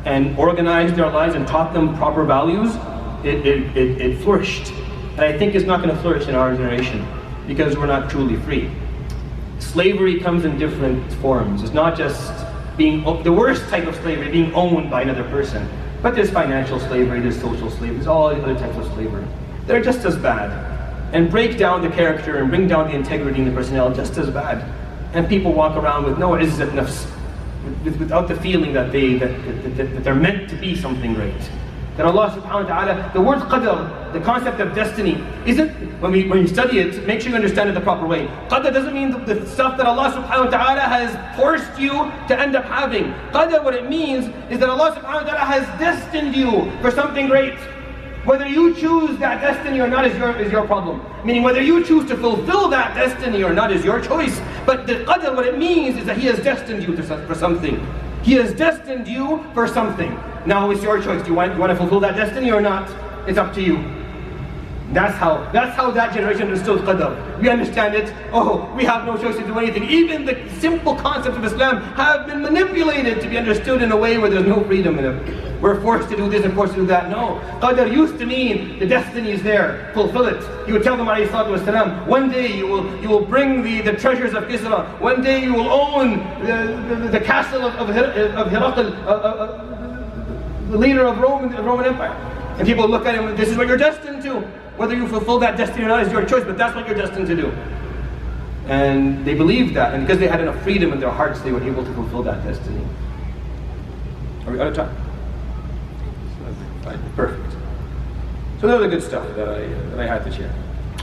and organized their lives and taught them proper values, it flourished. And I think it's not going to flourish in our generation, because we're not truly free. Slavery comes in different forms. It's not just being, the worst type of slavery, being owned by another person. But there's financial slavery, there's social slavery, there's all other types of slavery. They're just as bad. And break down the character and bring down the integrity and the personnel just as bad. And people walk around with no izzat nafs, without the feeling that they're meant to be something great. That Allah subhanahu wa ta'ala, the word qadr, the concept of destiny, isn't, when you study it, make sure you understand it the proper way. Qadr doesn't mean the stuff that Allah subhanahu wa ta'ala has forced you to end up having. Qadr, what it means is that Allah subhanahu wa ta'ala has destined you for something great. Whether you choose that destiny or not is your problem. Meaning whether you choose to fulfill that destiny or not is your choice. But the qadr, what it means is that He has destined you for something. He has destined you for something. Now it's your choice. Do you want to fulfill that destiny or not? It's up to you. That's how that generation understood qadr. We understand it. Oh, we have no choice to do anything. Even the simple concepts of Islam have been manipulated to be understood in a way where there's no freedom in it. We're forced to do this and forced to do that. No. Qadr used to mean the destiny is there. Fulfill it. You would tell them, alayhi salatu wasalam, one day you will bring the treasures of Kisra. One day you will own the castle of Herakl, the leader of the Roman Empire. And people look at him, this is what you're destined to. Whether you fulfill that destiny or not is your choice, but that's what you're destined to do. And they believed that, and because they had enough freedom in their hearts, they were able to fulfill that destiny. Are we out of time? Perfect. So that was the good stuff that I had to share.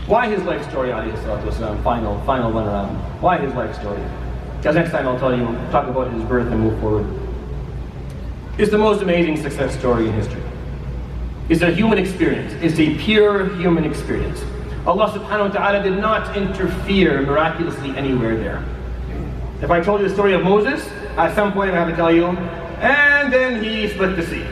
Why his life story, alayhi salatu wasalam, final run around. Why his life story? Because next time I'll talk about his birth and move forward. It's the most amazing success story in history. It's a human experience. It's a pure human experience. Allah subhanahu wa ta'ala did not interfere miraculously anywhere there. If I told you the story of Moses, at some point I have to tell you, and then he split the sea.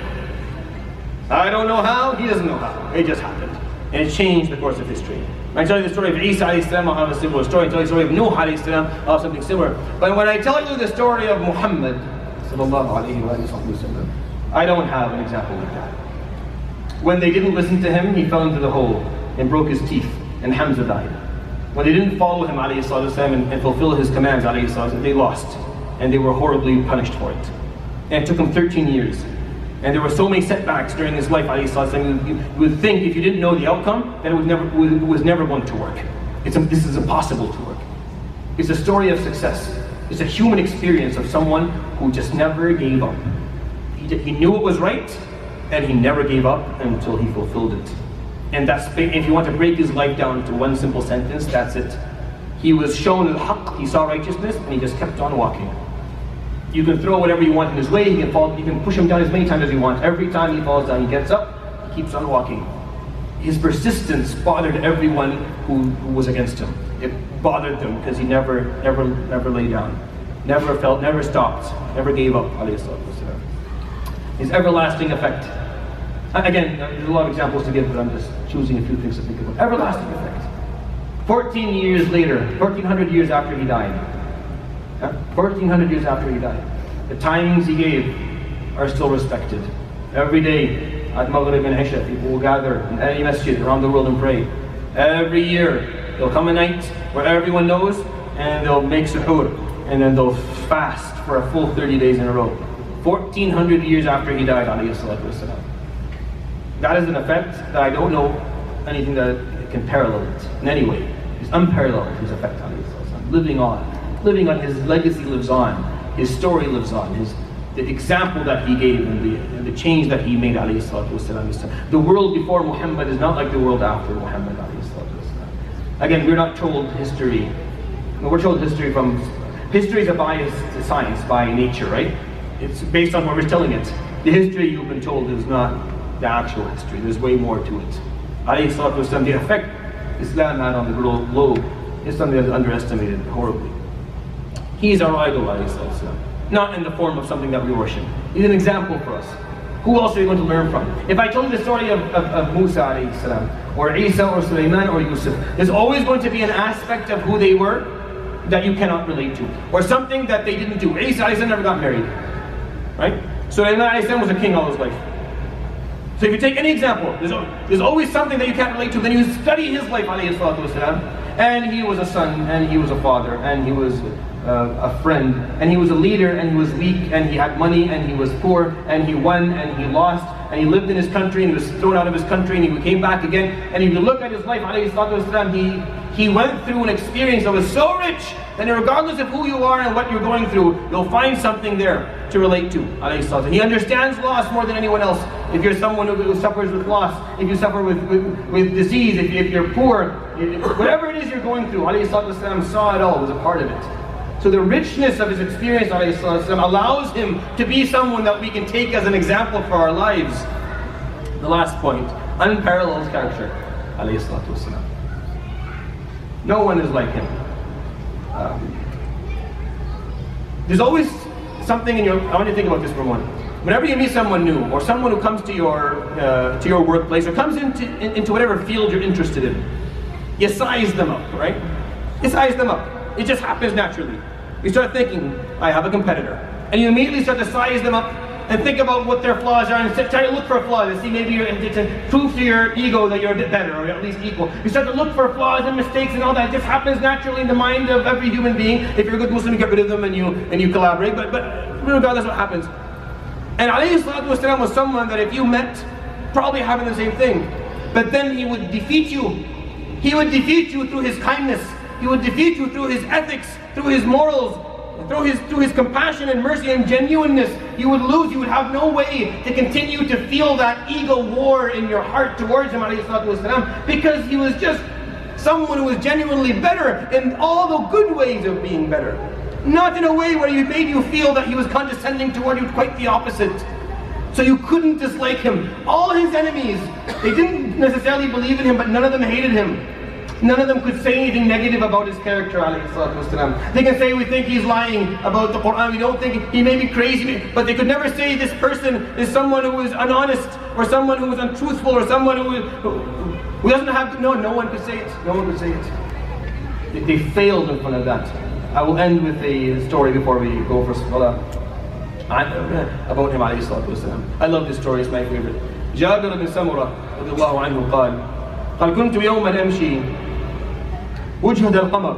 I don't know how, he doesn't know how. It just happened. And it changed the course of history. I tell you the story of Isa alayhi salam, I'll have a similar story. I tell you the story of Nuh alayhi salam, I'll have something similar. But when I tell you the story of Muhammad sallallahu alayhi wa sallam, I don't have an example like that. When they didn't listen to him, he fell into the hole and broke his teeth, and Hamza died. When they didn't follow him alayhi sallam, and fulfill his commands alayhi sallam, they lost. And they were horribly punished for it. And it took him 13 years. And there were so many setbacks during his life, alayhi sallam, you would think if you didn't know the outcome, that it was never going to work. This is impossible to work. It's a story of success. It's a human experience of someone who just never gave up. He knew it was right, and he never gave up until he fulfilled it. And that's, if you want to break his life down to one simple sentence, that's it. He was shown al-haq, he saw righteousness, and he just kept on walking. You can throw whatever you want in his way, he can fall, you can push him down as many times as you want. Every time he falls down, he gets up, he keeps on walking. His persistence bothered everyone who was against him. It bothered them because he never lay down, never stopped, never gave up. His everlasting effect. Again, there's a lot of examples to give, but I'm just choosing a few things to think about. Everlasting effect. 14 years later, 1400 years after he died. 1400 years after he died. The timings he gave are still respected. Every day, at Maghrib and Isha, people will gather in any masjid around the world and pray. Every year, there'll come a night where everyone knows, and they'll make suhoor, and then they'll fast for a full 30 days in a row. 1400 years after he died, alayhi salatu wasalam. That is an effect that I don't know anything that can parallel it in any way. It's unparalleled, his effect, alayhi salatu wasalam. Living on, his legacy lives on, his story lives on, the example that he gave and the change that he made, alayhi salatu wasalam. The world before Muhammad is not like the world after Muhammad, alayhi salatu wasalam. Again, we're not told history. We're told history from, history is a biased science by nature, right? It's based on what we're telling it. The history you've been told is not the actual history. There's way more to it. Alayhi salatu wasalam, the effect Islam had on the globe is something that's underestimated horribly. He is our idol, alayhi salatu wasalam. Not in the form of something that we worship. He's an example for us. Who else are you going to learn from? If I told you the story of Musa alayhi salam, or Isa, or Sulaiman, or Yusuf, there's always going to be an aspect of who they were that you cannot relate to. Or something that they didn't do. Isa alayhi salam never got married. Right? Sulaiman alayhi salam was a king all his life. So if you take any example, there's always something that you can't relate to. Then you study his life, alayhi salatu wasalam, and he was a son, and he was a father, and he was a friend, and he was a leader, and he was weak, and he had money, and he was poor, and he won, and he lost, and he lived in his country, and he was thrown out of his country, and he came back again. And if you look at his life, alayhi salatu wasalam, he went through an experience that was so rich that regardless of who you are and what you're going through, you'll find something there to relate to, alayhi salatu. He understands loss more than anyone else. If you're someone who suffers with loss, if you suffer with disease, if you're poor, whatever it is you're going through, alayhi salatu wasalam saw it all, was a part of it. So the richness of his experience, alayhi salatu wasalam, allows him to be someone that we can take as an example for our lives. The last point, unparalleled character, alayhi salatu wasalam. No one is like him. There's always something in your, I want you to think about this for a moment. Whenever you meet someone new, or someone who comes to your workplace, or comes into whatever field you're interested in, you size them up, right? You size them up. It just happens naturally. You start thinking, I have a competitor. And you immediately start to size them up and think about what their flaws are and try to look for flaws and see maybe it's a proof to your ego that you're a bit better or at least equal. You start to look for flaws and mistakes and all that. It just happens naturally in the mind of every human being. If you're a good Muslim, you get rid of them and you collaborate. But regardless what happens. And alayhi salatu wasalam was someone that if you met, probably having the same thing. But then he would defeat you. He would defeat you through his kindness. He would defeat you through his ethics, through his morals, through his compassion and mercy and genuineness. You would lose, you would have no way to continue to feel that ego war in your heart towards him, alayhi salatu wasalam, because he was just someone who was genuinely better in all the good ways of being better. Not in a way where he made you feel that he was condescending toward you, quite the opposite. So you couldn't dislike him. All his enemies, they didn't necessarily believe in him, but none of them hated him. None of them could say anything negative about his character, alayhi salatu wasalam. They can say we think he's lying about the Quran, we don't think he may be crazy, but they could never say this person is someone who is unhonest, or someone who is untruthful, or someone who doesn't have, no one could say it. No one could say it. They failed in front of that. I will end with a story before we go for salah about him, alayhi salatu wasalam. I love this story, it's my favorite. Jabir ibn Samurah radiyallahu anhu قال كنت يوما أمشي وجهة القمر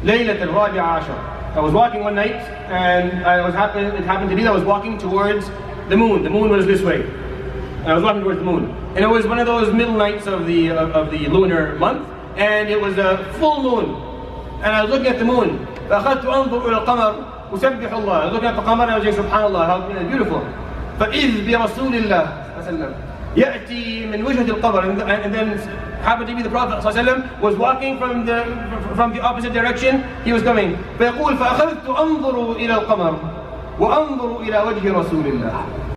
ليلة الرابعة عشر. I was walking one night and it happened to be that I was walking towards the moon. The moon was this way. And I was walking towards the moon. And it was one of those middle nights of the lunar month, and it was a full moon. And I was looking at the moon. فأخذت أنظر إلى القمر أسبح الله. I was looking at the qamar and I was saying subhanallah, how beautiful. فإذ برسول الله صلى الله عليه وسلم يأتي من وجهة القمر, and then happened to be the Prophet ﷺ was walking from the opposite direction. He was coming. فيقول فأخذت أنظر إلى القمر وأنظر إلى وجه رسول الله.